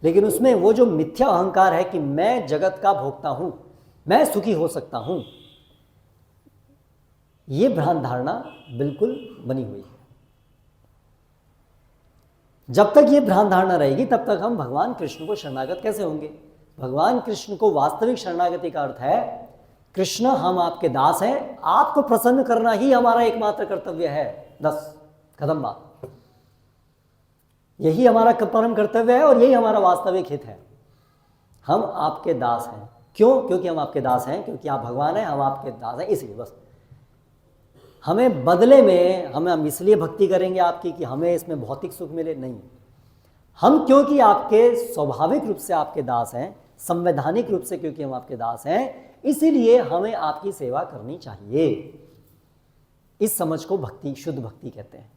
A: लेकिन उसमें वो जो मिथ्या अहंकार है कि मैं जगत का भोक्ता हूं, मैं सुखी हो सकता हूं, ये भ्रांत धारणा बिल्कुल बनी हुई है। जब तक ये भ्रांत धारणा रहेगी तब तक हम भगवान कृष्ण को शरणागत कैसे होंगे? भगवान कृष्ण को वास्तविक शरणागति का अर्थ है, कृष्ण हम आपके दास हैं, आपको प्रसन्न करना ही हमारा एकमात्र कर्तव्य है। बस खत्म बात। यही हमारा परम कर्तव्य है और यही हमारा वास्तविक हित है। हम आपके दास हैं। क्यों? क्योंकि हम आपके दास हैं, क्योंकि आप भगवान हैं, हम आपके दास हैं, इसलिए बस। हमें बदले में हम इसलिए भक्ति करेंगे आपकी कि हमें इसमें भौतिक सुख मिले, नहीं। हम क्योंकि आपके स्वाभाविक रूप से आपके दास हैं, संवैधानिक रूप से क्योंकि हम आपके दास हैं, इसीलिए हमें आपकी सेवा करनी चाहिए। इस समझ को भक्ति, शुद्ध भक्ति कहते हैं।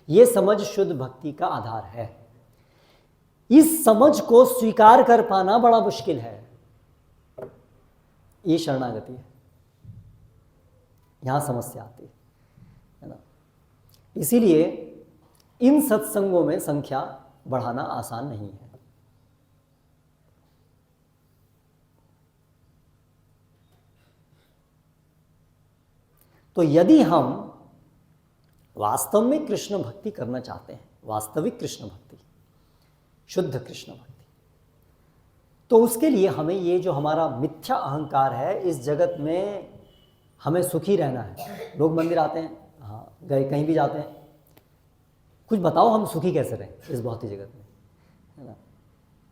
A: ये समझ शुद्ध भक्ति का आधार है। इस समझ को स्वीकार कर पाना बड़ा मुश्किल है। ये शरणागति है, यहां समस्या आती है ना। इसीलिए इन सत्संगों में संख्या बढ़ाना आसान नहीं है। तो यदि हम वास्तव में कृष्ण भक्ति करना चाहते हैं, वास्तविक कृष्ण भक्ति, शुद्ध कृष्ण भक्ति, तो उसके लिए हमें ये जो हमारा मिथ्या अहंकार है, इस जगत में हमें सुखी रहना है। लोग मंदिर आते हैं, हाँ, गए कहीं भी जाते हैं, कुछ बताओ हम सुखी कैसे रहें इस भौतिक जगत में, है ना।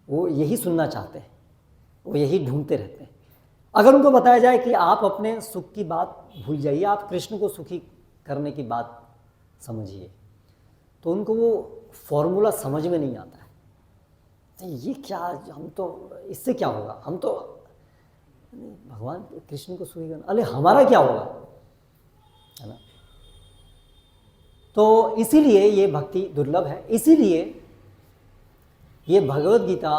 A: वो यही सुनना चाहते हैं, वो यही ढूंढते रहते हैं। अगर उनको बताया जाए कि आप अपने सुख की बात भूल जाइए, आप कृष्ण को सुखी करने की बात समझिए, तो उनको वो फॉर्मूला समझ में नहीं आता है। तो ये क्या, हम तो इससे क्या होगा, हम तो भगवान कृष्ण को सुखी करना, अरे हमारा क्या होगा, है ना। तो इसीलिए ये भक्ति दुर्लभ है। इसीलिए ये भगवत गीता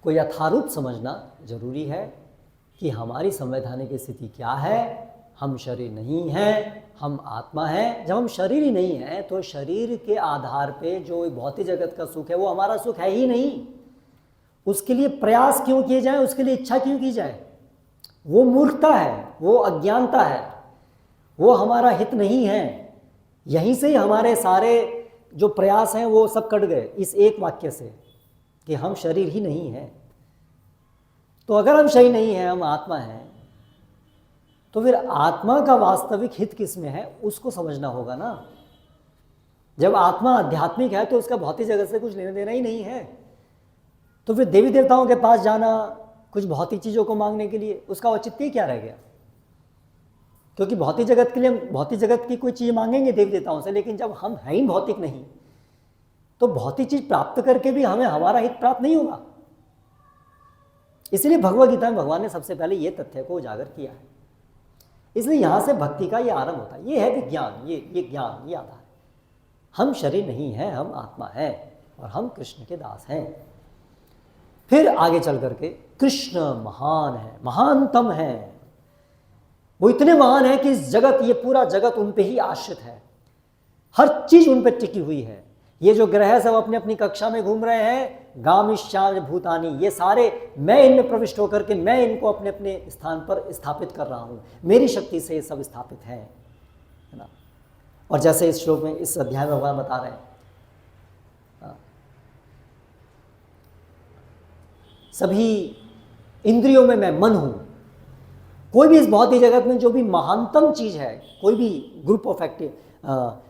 A: को यथारूप समझना जरूरी है कि हमारी संवैधानिक स्थिति क्या है। हम शरीर नहीं हैं, हम आत्मा हैं। जब हम शरीर ही नहीं हैं तो शरीर के आधार पे जो भौतिक जगत का सुख है वो हमारा सुख है ही नहीं। उसके लिए प्रयास क्यों किए जाए, उसके लिए इच्छा क्यों की जाए? वो मूर्खता है, वो अज्ञानता है, वो हमारा हित नहीं है। यहीं से ही हमारे सारे जो प्रयास हैं वो सब कट गए इस एक वाक्य से कि हम शरीर ही नहीं हैं। तो अगर हम शरीर नहीं हैं, हम आत्मा हैं, तो फिर आत्मा का वास्तविक हित किस में है उसको समझना होगा ना। जब आत्मा आध्यात्मिक है तो उसका भौतिक जगत से कुछ लेना देना ही नहीं है। तो फिर देवी देवताओं के पास जाना कुछ भौतिक चीज़ों को मांगने के लिए, उसका औचित्य क्या रह गया? क्योंकि भौतिक जगत के लिए हम भौतिक जगत की कोई चीज़ मांगेंगे देवी देवताओं से, लेकिन जब हम हैं ही भौतिक नहीं तो भौतिक चीज़ प्राप्त करके भी हमें हमारा हित प्राप्त नहीं होगा। इसलिए भगवद गीता में भगवान ने सबसे पहले ये तथ्य को उजागर किया है। इसलिए यहाँ से भक्ति का ये आरंभ होता है। ये है विज्ञान, ये ज्ञान, ये आधार। हम शरीर नहीं हैं, हम आत्मा हैं और हम कृष्ण के दास हैं। फिर आगे चल करके कृष्ण महान है, महानतम है। वो इतने महान है कि इस जगत, ये पूरा जगत उन पे ही आश्रित है। हर चीज उन पे टिकी हुई है। ये जो ग्रह सब अपनी अपनी कक्षा में घूम रहे हैं, गामिश्चाम भूतानी, ये सारे मैं इनमें प्रविष्ट होकर के मैं इनको अपने अपने स्थान पर स्थापित कर रहा हूँ। मेरी शक्ति से ये सब स्थापित है ना। और जैसे इस श्लोक में, इस अध्याय में भगवान बता रहे हैं, सभी इंद्रियों में मैं मन हूँ। कोई भी इस भौतिक जगत में जो भी महानतम चीज है, कोई भी ग्रुप ऑफ एक्टिव,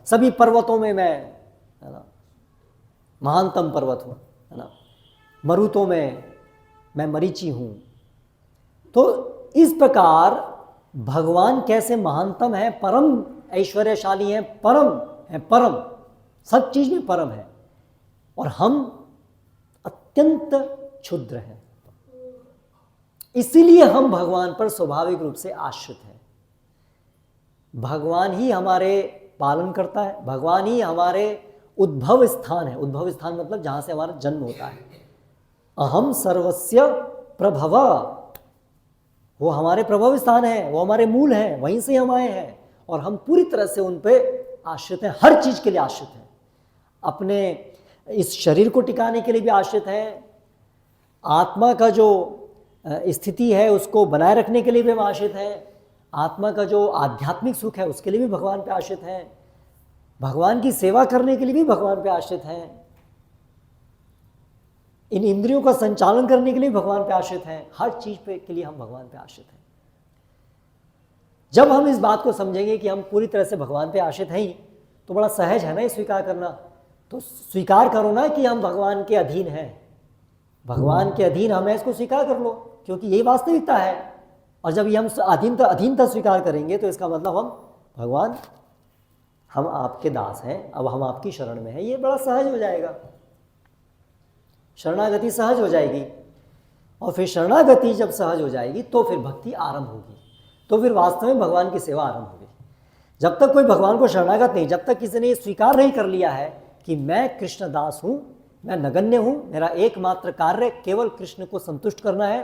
A: सभी पर्वतों में मैं, है ना, महानतम पर्वत हूँ, है ना। मरुतों में मैं मरीचि हूँ। तो इस प्रकार भगवान कैसे महानतम है, परम ऐश्वर्यशाली हैं, परम सब चीज में परम है, और हम अत्यंत क्षुद्र हैं। इसीलिए हम भगवान पर स्वाभाविक रूप से आश्रित हैं। भगवान ही हमारे पालन करता है, भगवान ही हमारे उद्भव स्थान है। उद्भव स्थान मतलब जहां से हमारा जन्म होता है। अहम सर्वस्य प्रभव, वो हमारे प्रभव स्थान है, वो हमारे मूल हैं, वहीं से हम आए हैं और हम पूरी तरह से उन पे आश्रित हैं। हर चीज के लिए आश्रित हैं। अपने इस शरीर को टिकाने के लिए भी आश्रित हैं। आत्मा का जो स्थिति है उसको बनाए रखने के लिए भी हम आश्रित हैं। आत्मा का जो आध्यात्मिक सुख है उसके लिए भी भगवान पे आश्रित हैं। भगवान की सेवा करने के लिए भी भगवान पे आश्रित हैं। इन इंद्रियों का संचालन करने के लिए भगवान पे आश्रित हैं। हर चीज पे के लिए हम भगवान पे आश्रित हैं। जब हम इस बात को समझेंगे कि हम पूरी तरह से भगवान पे आश्रित हैं ही, तो बड़ा सहज है ना ये स्वीकार करना। तो स्वीकार करो ना कि हम भगवान के अधीन हैं, भगवान के अधीन हम हैं, इसको स्वीकार कर लो, क्योंकि यही वास्तविकता है। और जब ये हम अधीनता स्वीकार करेंगे तो इसका मतलब हम भगवान, हम आपके दास हैं, अब हम आपकी शरण में हैं। ये बड़ा सहज हो जाएगा, शरणागति सहज हो जाएगी। और फिर शरणागति जब सहज हो जाएगी तो फिर भक्ति आरंभ होगी, तो फिर वास्तव में भगवान की सेवा आरंभ होगी। जब तक कोई भगवान को शरणागत नहीं, जब तक किसी ने ये स्वीकार नहीं कर लिया है कि मैं कृष्ण दास हूँ, मैं नगण्य हूँ, मेरा एकमात्र कार्य केवल कृष्ण को संतुष्ट करना है,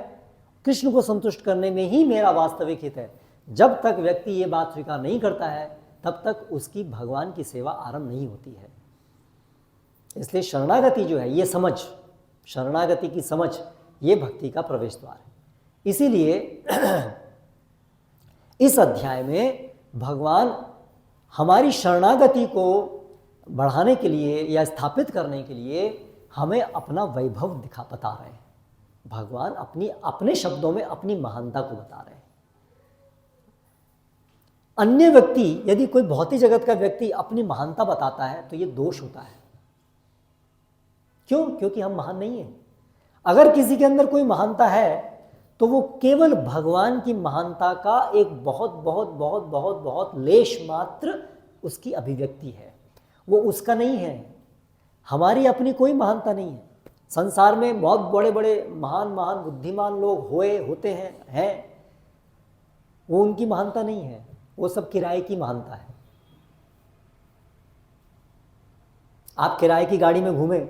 A: कृष्ण को संतुष्ट करने में ही मेरा वास्तविक हित है, जब तक व्यक्ति ये बात स्वीकार नहीं करता है तब तक उसकी भगवान की सेवा आरंभ नहीं होती है। इसलिए शरणागति जो है, ये समझ, शरणागति की समझ, ये भक्ति का प्रवेश द्वार है। इसीलिए इस अध्याय में भगवान हमारी शरणागति को बढ़ाने के लिए या स्थापित करने के लिए हमें अपना वैभव बता रहे हैं। भगवान अपने शब्दों में अपनी महानता को बता रहे हैं। अन्य व्यक्ति, यदि कोई भौतिक जगत का व्यक्ति अपनी महानता बताता है तो ये दोष होता है। क्यों? क्योंकि हम महान नहीं हैं। अगर किसी के अंदर कोई महानता है तो वो केवल भगवान की महानता का एक बहुत बहुत बहुत बहुत बहुत लेश मात्र उसकी अभिव्यक्ति है, वो उसका नहीं है। हमारी अपनी कोई महानता नहीं है। संसार में बहुत बड़े बड़े महान महान बुद्धिमान लोग होते हैं, वो उनकी महानता नहीं है, वो सब किराए की महानता है। आप किराए की गाड़ी में घूमें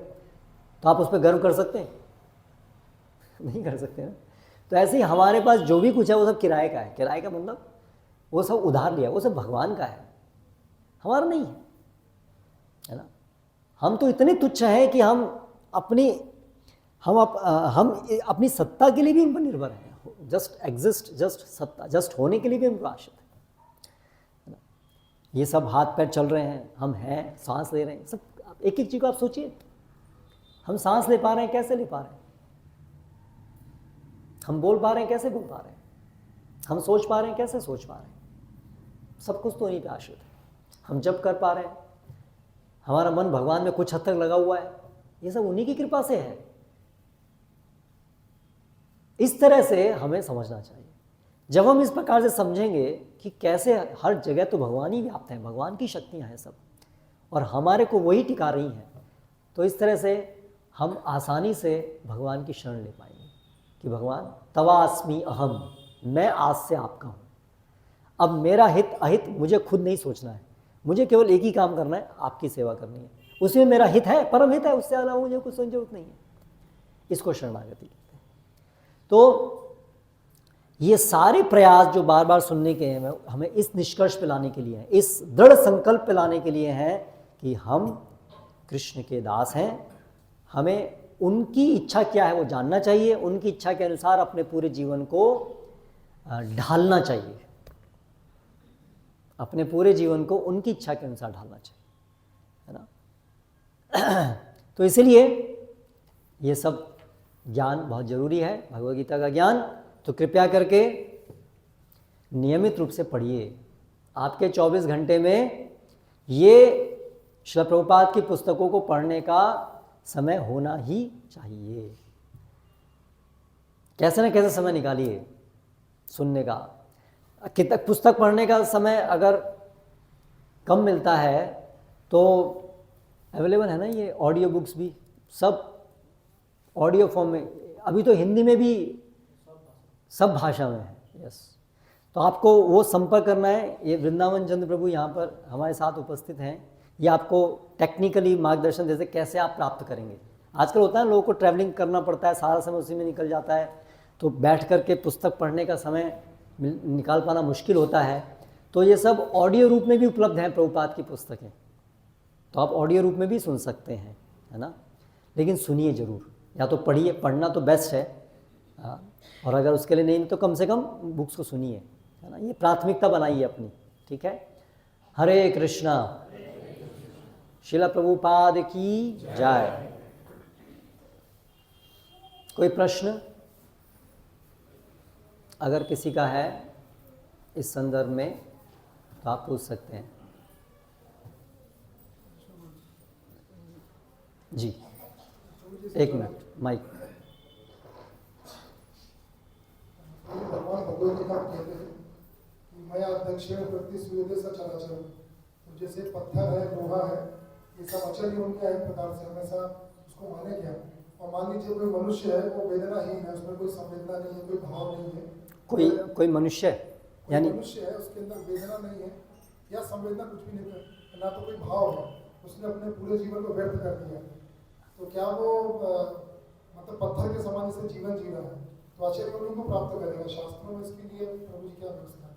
A: तो आप उस पर गर्व कर सकते हैं? नहीं कर सकते ना। तो ऐसे ही हमारे पास जो भी कुछ है वो सब किराए का है। किराए का मतलब वो सब उधार लिया, वो सब भगवान का है, हमारा नहीं है ना। हम तो इतने तुच्छ हैं कि हम अपनी सत्ता के लिए भी इन पर निर्भर हैं। जस्ट एग्जिस्ट, जस्ट सत्ता, जस्ट होने के लिए भी हम को आश्रित है ना। ये सब हाथ पैर चल रहे हैं, हम हैं, सांस ले रहे हैं, सब एक एक चीज़ को आप सोचिए। हम सांस ले पा रहे हैं, कैसे ले पा रहे हैं? हम बोल पा रहे हैं, कैसे बोल पा रहे हैं? हम सोच पा रहे हैं, कैसे सोच पा रहे हैं? सब कुछ तो उन्हीं पे आश्रित है। हम जब कर पा रहे हैं, हमारा मन भगवान में कुछ हद तक लगा हुआ है, ये सब उन्हीं की कृपा से है। इस तरह से हमें समझना चाहिए। जब हम इस प्रकार से समझेंगे कि कैसे हर जगह तो भगवान ही व्याप्त है, भगवान की शक्तियाँ हैं सब, और हमारे को वही टिका रही हैं, तो इस तरह से हम आसानी से भगवान की शरण ले पाएंगे कि भगवान तवास्मि अहम, मैं आज से आपका हूँ। अब मेरा हित अहित मुझे खुद नहीं सोचना है, मुझे केवल एक ही काम करना है, आपकी सेवा करनी है। उसमें मेरा हित है, परम हित है, उससे अलावा मुझे कुछ सोचने की जरूरत नहीं है। इसको शरणागति कहते हैं। तो ये सारे प्रयास जो बार बार सुनने के हैं, हमें इस निष्कर्ष पे लाने के लिए हैं, इस दृढ़ संकल्प पे लाने के लिए हैं कि हम कृष्ण के दास हैं। हमें उनकी इच्छा क्या है वो जानना चाहिए, उनकी इच्छा के अनुसार अपने पूरे जीवन को ढालना चाहिए, अपने पूरे जीवन को उनकी इच्छा के अनुसार ढालना चाहिए, है ना। तो इसलिए ये सब ज्ञान बहुत ज़रूरी है, भगवद गीता का ज्ञान। तो कृपया करके नियमित रूप से पढ़िए। आपके 24 घंटे में ये श्रील प्रभुपाद की पुस्तकों को पढ़ने का समय होना ही चाहिए। कैसे न कैसे समय निकालिए सुनने का। पुस्तक पढ़ने का समय अगर कम मिलता है तो अवेलेबल है ना ये ऑडियो बुक्स भी, सब ऑडियो फॉर्म में, अभी तो हिंदी में भी सब भाषा में है। यस, तो आपको वो संपर्क करना है। ये वृंदावन चंद्र प्रभु यहाँ पर हमारे साथ उपस्थित हैं, ये आपको टेक्निकली मार्गदर्शन देते कैसे आप प्राप्त करेंगे। आजकल होता है लोगों को ट्रैवलिंग करना पड़ता है, सारा समय उसी में निकल जाता है, तो बैठ कर के पुस्तक पढ़ने का समय निकाल पाना मुश्किल होता है। तो ये सब ऑडियो रूप में भी उपलब्ध हैं प्रभुपाद की पुस्तकें, तो आप ऑडियो रूप में भी सुन सकते हैं, है ना। लेकिन सुनिए ज़रूर, या तो पढ़िए, पढ़ना तो बेस्ट है, और अगर उसके लिए नहीं तो कम से कम बुक्स को सुनिए, है ना। ये प्राथमिकता बनाइए अपनी, ठीक है। हरे कृष्णा। श्रील प्रभुपाद की जय। कोई प्रश्न अगर किसी का है इस संदर्भ में तो आप पूछ सकते हैं। जी, एक मिनट, माइक।
D: भगवान भगवद गीता में कहते हैं कि मैं अध्यक्षेण प्रति सूर्य सा चराचर। तो जैसे पत्थर है, लोहा है, ये सब अचल ही उनके एक प्रकार से हमेशा उसको माने क्या। और मान लीजिए कोई मनुष्य है, वो वेदनाहीन है, उसमें कोई संवेदना नहीं है, कोई भाव नहीं है।
A: कोई मनुष्य यानी
D: मनुष्य है, उसके अंदर वेदना नहीं है या संवेदना कुछ भी नहीं है, ना तो कोई भाव है, उसने अपने पूरे जीवन को व्यर्थ कर दिया, तो क्या वो मतलब पत्थर के समान से जीवन जी रहा है, तो आचार्य को प्राप्त करेगा। शास्त्रों में इसके लिए प्रभु जी क्या व्यवस्था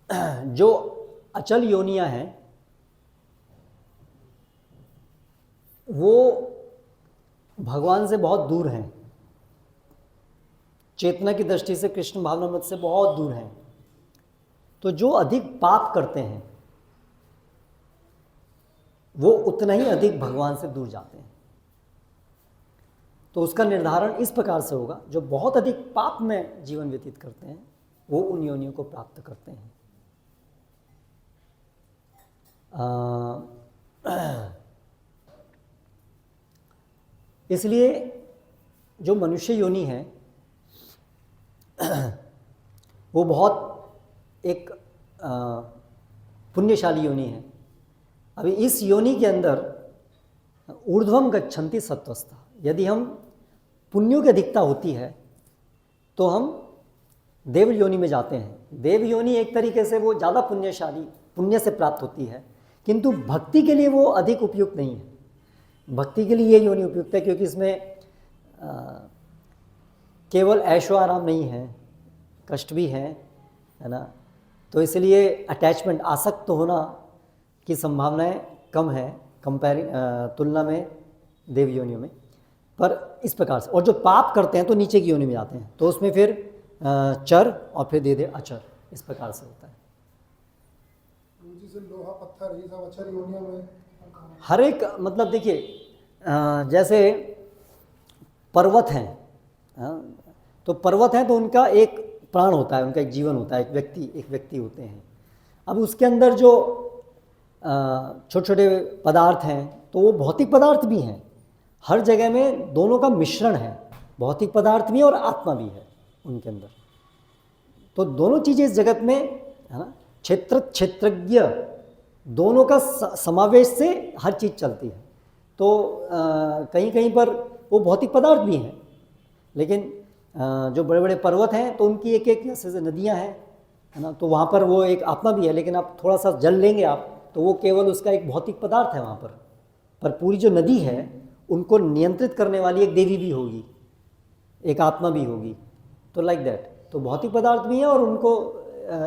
A: है? जो अचल योनियां हैं वो भगवान से बहुत दूर हैं, चेतना की दृष्टि से कृष्ण भावनामृत से बहुत दूर हैं। तो जो अधिक पाप करते हैं वो उतना ही अधिक भगवान से दूर जाते हैं। तो उसका निर्धारण इस प्रकार से होगा, जो बहुत अधिक पाप में जीवन व्यतीत करते हैं वो उन योनियों को प्राप्त करते हैं। इसलिए जो मनुष्य योनि है वो बहुत एक पुण्यशाली योनि है। अभी इस योनि के अंदर ऊर्ध्वम गच्छन्ति सत्वस्था, यदि हम पुण्यों की अधिकता होती है तो हम देव योनि में जाते हैं। देव योनि एक तरीके से वो ज़्यादा पुण्यशाली, पुण्य से प्राप्त होती है, किंतु भक्ति के लिए वो अधिक उपयुक्त नहीं है। भक्ति के लिए ये योनि उपयुक्त है, क्योंकि इसमें केवल ऐशो आराम नहीं है, कष्ट भी है ना। तो इसलिए अटैचमेंट, आसक्त होना की संभावनाएं कम है तुलना में देव योनियों में। पर इस प्रकार से, और जो पाप करते हैं तो नीचे की योनि में जाते हैं, तो उसमें फिर चर और फिर दे अचर, इस प्रकार से होता है।
D: जैसे लोहा पत्थर ये सब अचर योनियों में
A: हर एक, मतलब देखिए जैसे पर्वत हैं, तो पर्वत हैं तो उनका एक प्राण होता है, उनका एक जीवन होता है, एक व्यक्ति होते हैं। अब उसके अंदर जो छोटे छोटे पदार्थ हैं तो वो भौतिक पदार्थ भी हैं। हर जगह में दोनों का मिश्रण है, भौतिक पदार्थ भी और आत्मा भी है उनके अंदर। तो दोनों चीज़ें इस जगत में है ना, क्षेत्रज्ञ दोनों का समावेश से हर चीज़ चलती है। तो कहीं कहीं पर वो भौतिक पदार्थ भी हैं, लेकिन जो बड़े बड़े पर्वत हैं तो उनकी एक एक जैसे नदियाँ हैं, है ना, तो वहाँ पर वो एक आत्मा भी है। लेकिन आप थोड़ा सा जल लेंगे आप तो वो केवल उसका एक भौतिक पदार्थ है वहाँ पर पूरी जो नदी है उनको नियंत्रित करने वाली एक देवी भी होगी, एक आत्मा भी होगी। तो लाइक दैट, तो भौतिक पदार्थ भी है और उनको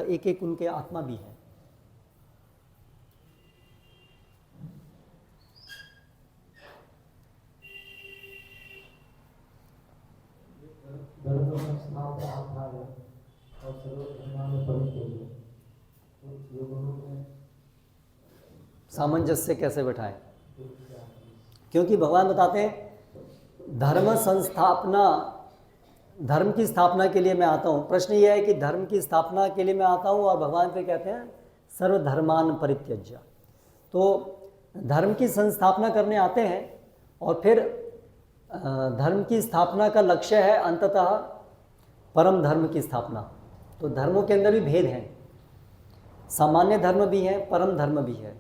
A: एक एक उनके आत्मा भी है। सामंजस्य कैसे बैठाएं? क्योंकि भगवान बताते हैं धर्म की स्थापना के लिए मैं आता हूँ। प्रश्न ये है कि धर्म की स्थापना के लिए मैं आता हूँ और भगवान फिर कहते हैं सर्वधर्मान परित्यज्य। तो धर्म की संस्थापना करने आते हैं और फिर धर्म की स्थापना का लक्ष्य है अंततः परम धर्म की स्थापना। तो धर्मों के अंदर भी भेद हैं, सामान्य धर्म भी है, परम धर्म भी है।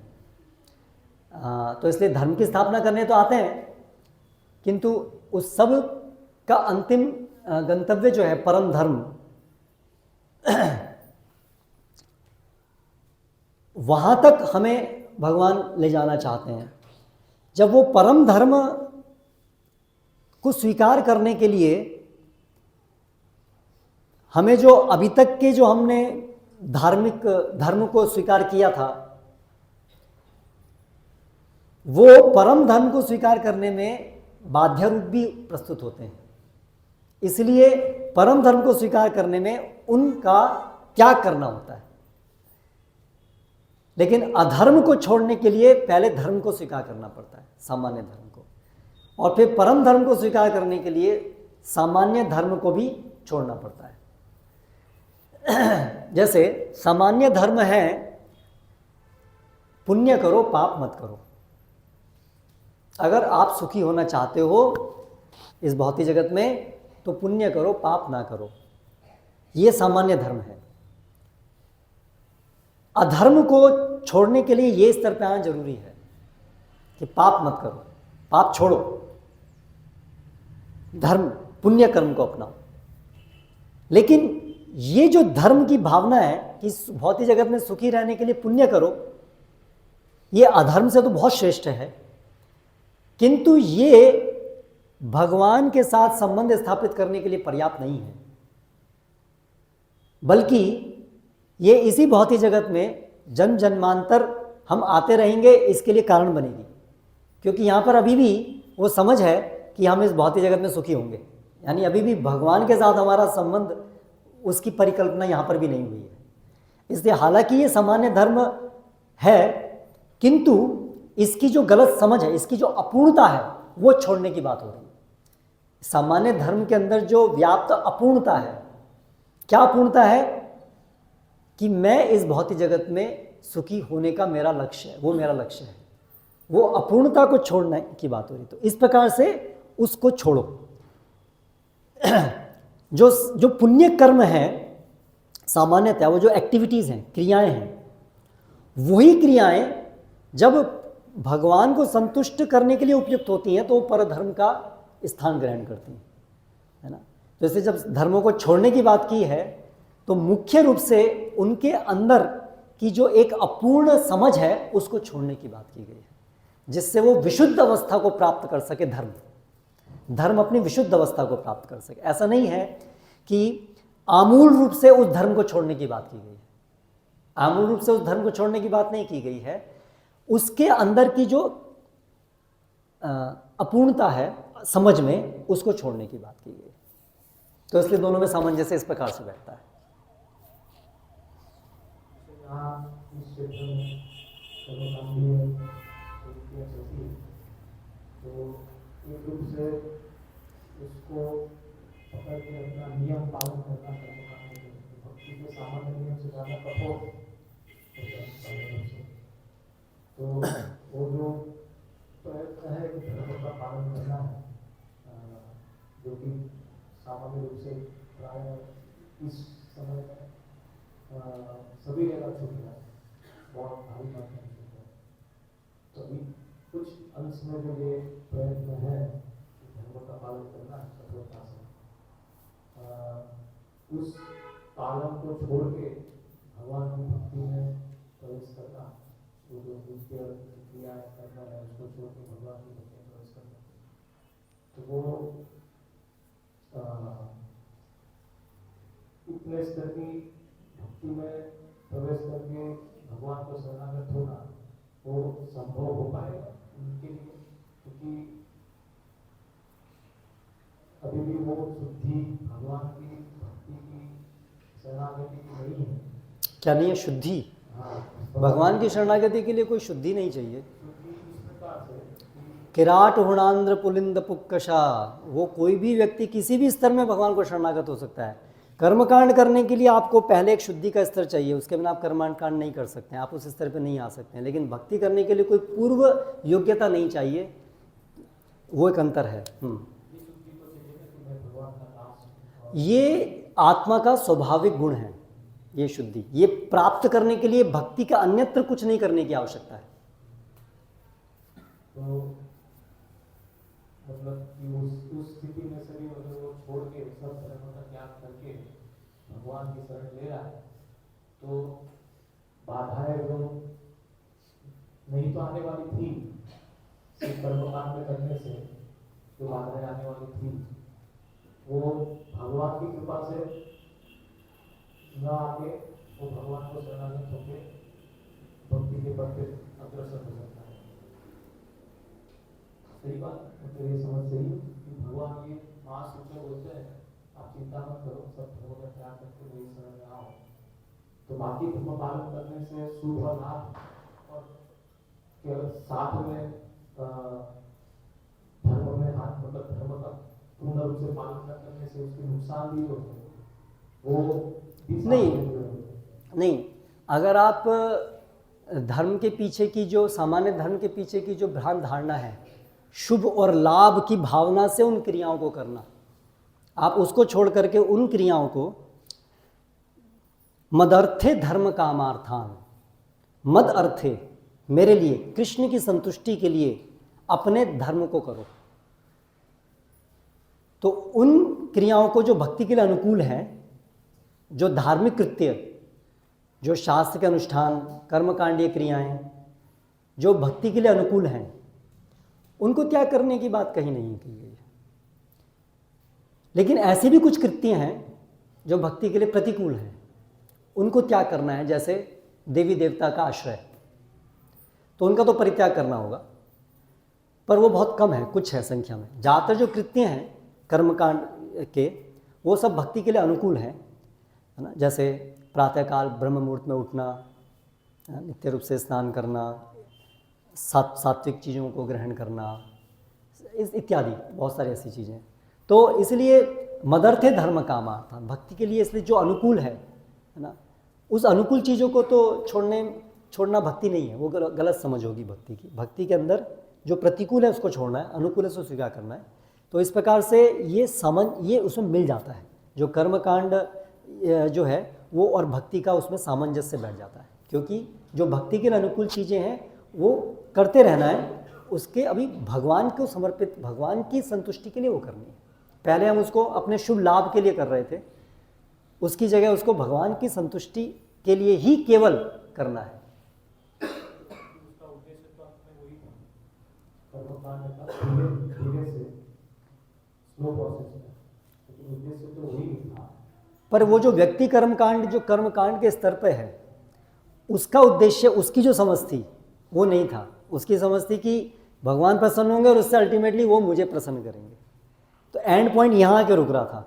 A: तो इसलिए धर्म की स्थापना करने तो आते हैं, किंतु उस सब का अंतिम गंतव्य जो है परम धर्म, वहाँ तक हमें भगवान ले जाना चाहते हैं। जब वो परम धर्म को स्वीकार करने के लिए हमें जो अभी तक के जो हमने धार्मिक धर्म को स्वीकार किया था, वो परम धर्म को स्वीकार करने में बाध्य रूप भी प्रस्तुत होते हैं। इसलिए परम धर्म को स्वीकार करने में उनका त्याग करना होता है। लेकिन अधर्म को छोड़ने के लिए पहले धर्म को स्वीकार करना पड़ता है, सामान्य धर्म को, और फिर परम धर्म को स्वीकार करने के लिए सामान्य धर्म को भी छोड़ना पड़ता है। जैसे सामान्य धर्म है पुण्य करो पाप मत करो। अगर आप सुखी होना चाहते हो इस भौतिक जगत में तो पुण्य करो पाप ना करो, ये सामान्य धर्म है। अधर्म को छोड़ने के लिए ये स्तर पे आना जरूरी है कि पाप मत करो, पाप छोड़ो, धर्म पुण्य कर्म को अपनाओ। लेकिन ये जो धर्म की भावना है कि भौतिक जगत में सुखी रहने के लिए पुण्य करो, ये अधर्म से तो बहुत श्रेष्ठ है, किंतु ये भगवान के साथ संबंध स्थापित करने के लिए पर्याप्त नहीं है। बल्कि ये इसी भौतिक जगत में जन्म जन्मांतर हम आते रहेंगे इसके लिए कारण बनेगी। क्योंकि यहाँ पर अभी भी वो समझ है कि हम इस भौतिक जगत में सुखी होंगे, यानी अभी भी भगवान के साथ हमारा संबंध, उसकी परिकल्पना यहाँ पर भी नहीं हुई है। इसलिए हालांकि ये सामान्य धर्म है, किंतु इसकी जो गलत समझ है, इसकी जो अपूर्णता है, वो छोड़ने की बात हो रही है। सामान्य धर्म के अंदर जो व्याप्त अपूर्णता है, क्या अपूर्णता है? कि मैं इस भौतिक जगत में सुखी होने का मेरा लक्ष्य है, वो मेरा लक्ष्य है। वो अपूर्णता को छोड़ने की बात हो रही। तो इस प्रकार से उसको छोड़ो। जो पुण्य कर्म है सामान्यतः, वो जो एक्टिविटीज़ हैं, क्रियाएं हैं, वही क्रियाएं जब भगवान को संतुष्ट करने के लिए उपयुक्त होती हैं तो वो परधर्म का स्थान ग्रहण करती हैं, है ना। तो जैसे जब धर्मों को छोड़ने की बात की है तो मुख्य रूप से उनके अंदर की जो एक अपूर्ण समझ है उसको छोड़ने की बात की गई है। जिससे वो विशुद्ध अवस्था को प्राप्त कर सके। धर्म अपनी विशुद्ध अवस्था को प्राप्त कर सके। ऐसा नहीं है कि आमूल रूप से उस धर्म को छोड़ने की बात की गई है। आमूल रूप से उस धर्म को छोड़ने की बात नहीं की गई है। उसके अंदर की जो अपूर्णता है समझ में, उसको छोड़ने की बात की गई है। तो इसलिए दोनों में सामंजस्य इस प्रकार से बैठता है।
E: इस क्षेत्र में सर्वकामीय प्रवृत्तियां चलती हैं, तो एक रूप से उसको पकड़ के अपना नियम पालन करना सर्वकामीय भक्ति के सामान्य नियम से ज़्यादा कठोर होता है। तो वो जो प्रयत्न है कि धर्म का पालन करना है, जो कि सामान्य रूप से प्राय इस समय में सभी जगह छूट रहा है, बहुत भारी मात्रा में छूट रहा है। तो अभी कुछ अंश में जो ये प्रयत्न है धर्म का पालन करना कठोरता से, उस पालन को छोड़ के भगवान की भक्ति में प्रवेश करना, वो जो नित्य क्रियाएं करना है उसको छोड़ के भगवान की भक्ति में प्रवेश करना, तो वो इतने स्तर की भक्ति में प्रवेश करके भगवान को शरणागत होना वो संभव हो पाएगा उनके लिए, क्योंकि अभी भी वो शुद्धि भगवान की भक्ति की शरणागति की नहीं है। क्या नहीं है? शुद्धि। हाँ,
A: भगवान की शरणागति के लिए कोई शुद्धि नहीं चाहिए।
E: शुद्धि इस प्रकार से
A: किराट हुणांद्र पुलिंद पुक्कशा, वो कोई भी व्यक्ति किसी भी स्तर में भगवान को शरणागत हो सकता है। कर्मकांड करने के लिए आपको पहले एक शुद्धि का स्तर चाहिए, उसके बिना आप कर्मकांड नहीं कर सकते हैं, आप उस स्तर पे नहीं आ सकते हैं। लेकिन भक्ति करने के लिए कोई पूर्व योग्यता नहीं चाहिए, वो एक अंतर है। ये आत्मा का स्वाभाविक गुण है, ये शुद्धि। ये प्राप्त करने के लिए भक्ति का अन्यत्र कुछ नहीं करने की आवश्यकता है।
E: तो मतलब कि उस स्थिति में से भी अगर वो छोड़ के सब धर्म का त्याग करके भगवान की शरण ले रहा है, तो बाधाएं जो नहीं तो आने वाली थी, सिर्फ कर्मकांड करने से जो बाधाएं आने वाली थी, वो भगवान की कृपा से न आके वो भगवान को शरणागत होके भक्ति के पथ पे अग्रसर हो सकता है। सही बात, मतलब ये समझ सही कि भगवान ये मास ऊपर बोलते हैं, आप चिंता मत करो, सब धर्म का त्याग करके मेरी शरण में आओ। तो बाकी धर्म पालन करने से शुभ और लाभ, और साथ में धर्म में हाथ, मतलब धर्म का पूर्ण रूप से पालन न करने से उसके नुकसान भी होते हैं, वो
A: नहीं। अगर आप धर्म के पीछे की जो सामान्य धर्म के पीछे की जो भ्रांत धारणा है, शुभ और लाभ की भावना से उन क्रियाओं को करना, आप उसको छोड़ करके उन क्रियाओं को मदर्थे धर्म कामार्थान, मद अर्थे, मेरे लिए, कृष्ण की संतुष्टि के लिए अपने धर्म को करो। तो उन क्रियाओं को जो भक्ति के लिए अनुकूल है, जो धार्मिक कृत्य, जो शास्त्र के अनुष्ठान, कर्मकांडीय क्रियाएं जो भक्ति के लिए अनुकूल हैं, उनको त्याग करने की बात कहीं नहीं की गई है। लेकिन ऐसे भी कुछ कृत्य हैं जो भक्ति के लिए प्रतिकूल हैं, उनको त्याग करना है। जैसे देवी देवता का आश्रय, तो उनका तो परित्याग करना होगा, पर वो बहुत कम है, कुछ है संख्या में। ज़्यादातर जो कृत्य हैं कर्मकांड के, वो सब भक्ति के लिए अनुकूल हैं, है ना। जैसे प्रातःकाल ब्रह्म मुहूर्त में उठना, नित्य रूप से स्नान करना, सात्विक चीज़ों को ग्रहण करना, इत्यादि बहुत सारी ऐसी चीज़ें। तो इसलिए मदर्थे धर्म कामार्थान, भक्ति के लिए इसलिए जो अनुकूल है ना, उस अनुकूल चीज़ों को तो छोड़ना भक्ति नहीं है, वो गलत समझ होगी भक्ति की। भक्ति के अंदर जो प्रतिकूल है उसको छोड़ना है, अनुकूल है उसको स्वीकार करना है। तो इस प्रकार से ये उसमें मिल जाता है। जो कर्मकांड जो है वो और भक्ति का उसमें सामंजस्य बैठ जाता है, क्योंकि जो भक्ति के लिए अनुकूल चीज़ें हैं वो करते रहना है, उसके अभी भगवान को समर्पित, भगवान की संतुष्टि के लिए वो करनी है। पहले हम उसको अपने शुभ लाभ के लिए कर रहे थे, उसकी जगह उसको भगवान की संतुष्टि के लिए ही केवल करना है।
E: धीरे धीरे से स्लो प्रोसेस में, लेकिन उद्देश्य तो वही था।
A: पर वो जो व्यक्ति कर्मकांड जो कर्मकांड के स्तर पे है, उसका उद्देश्य, उसकी जो समझ थी वो नहीं था। उसकी समझ थी कि भगवान प्रसन्न होंगे और उससे अल्टीमेटली वो मुझे प्रसन्न करेंगे। तो एंड पॉइंट यहाँ के रुक रहा था,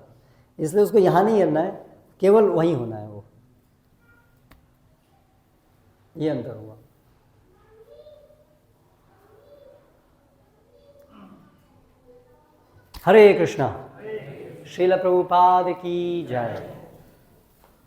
A: इसलिए उसको यहाँ नहीं करना है, केवल वहीं होना है। वो ये अंतर हुआ। हरे कृष्णा। श्रील प्रभुपाद की जय।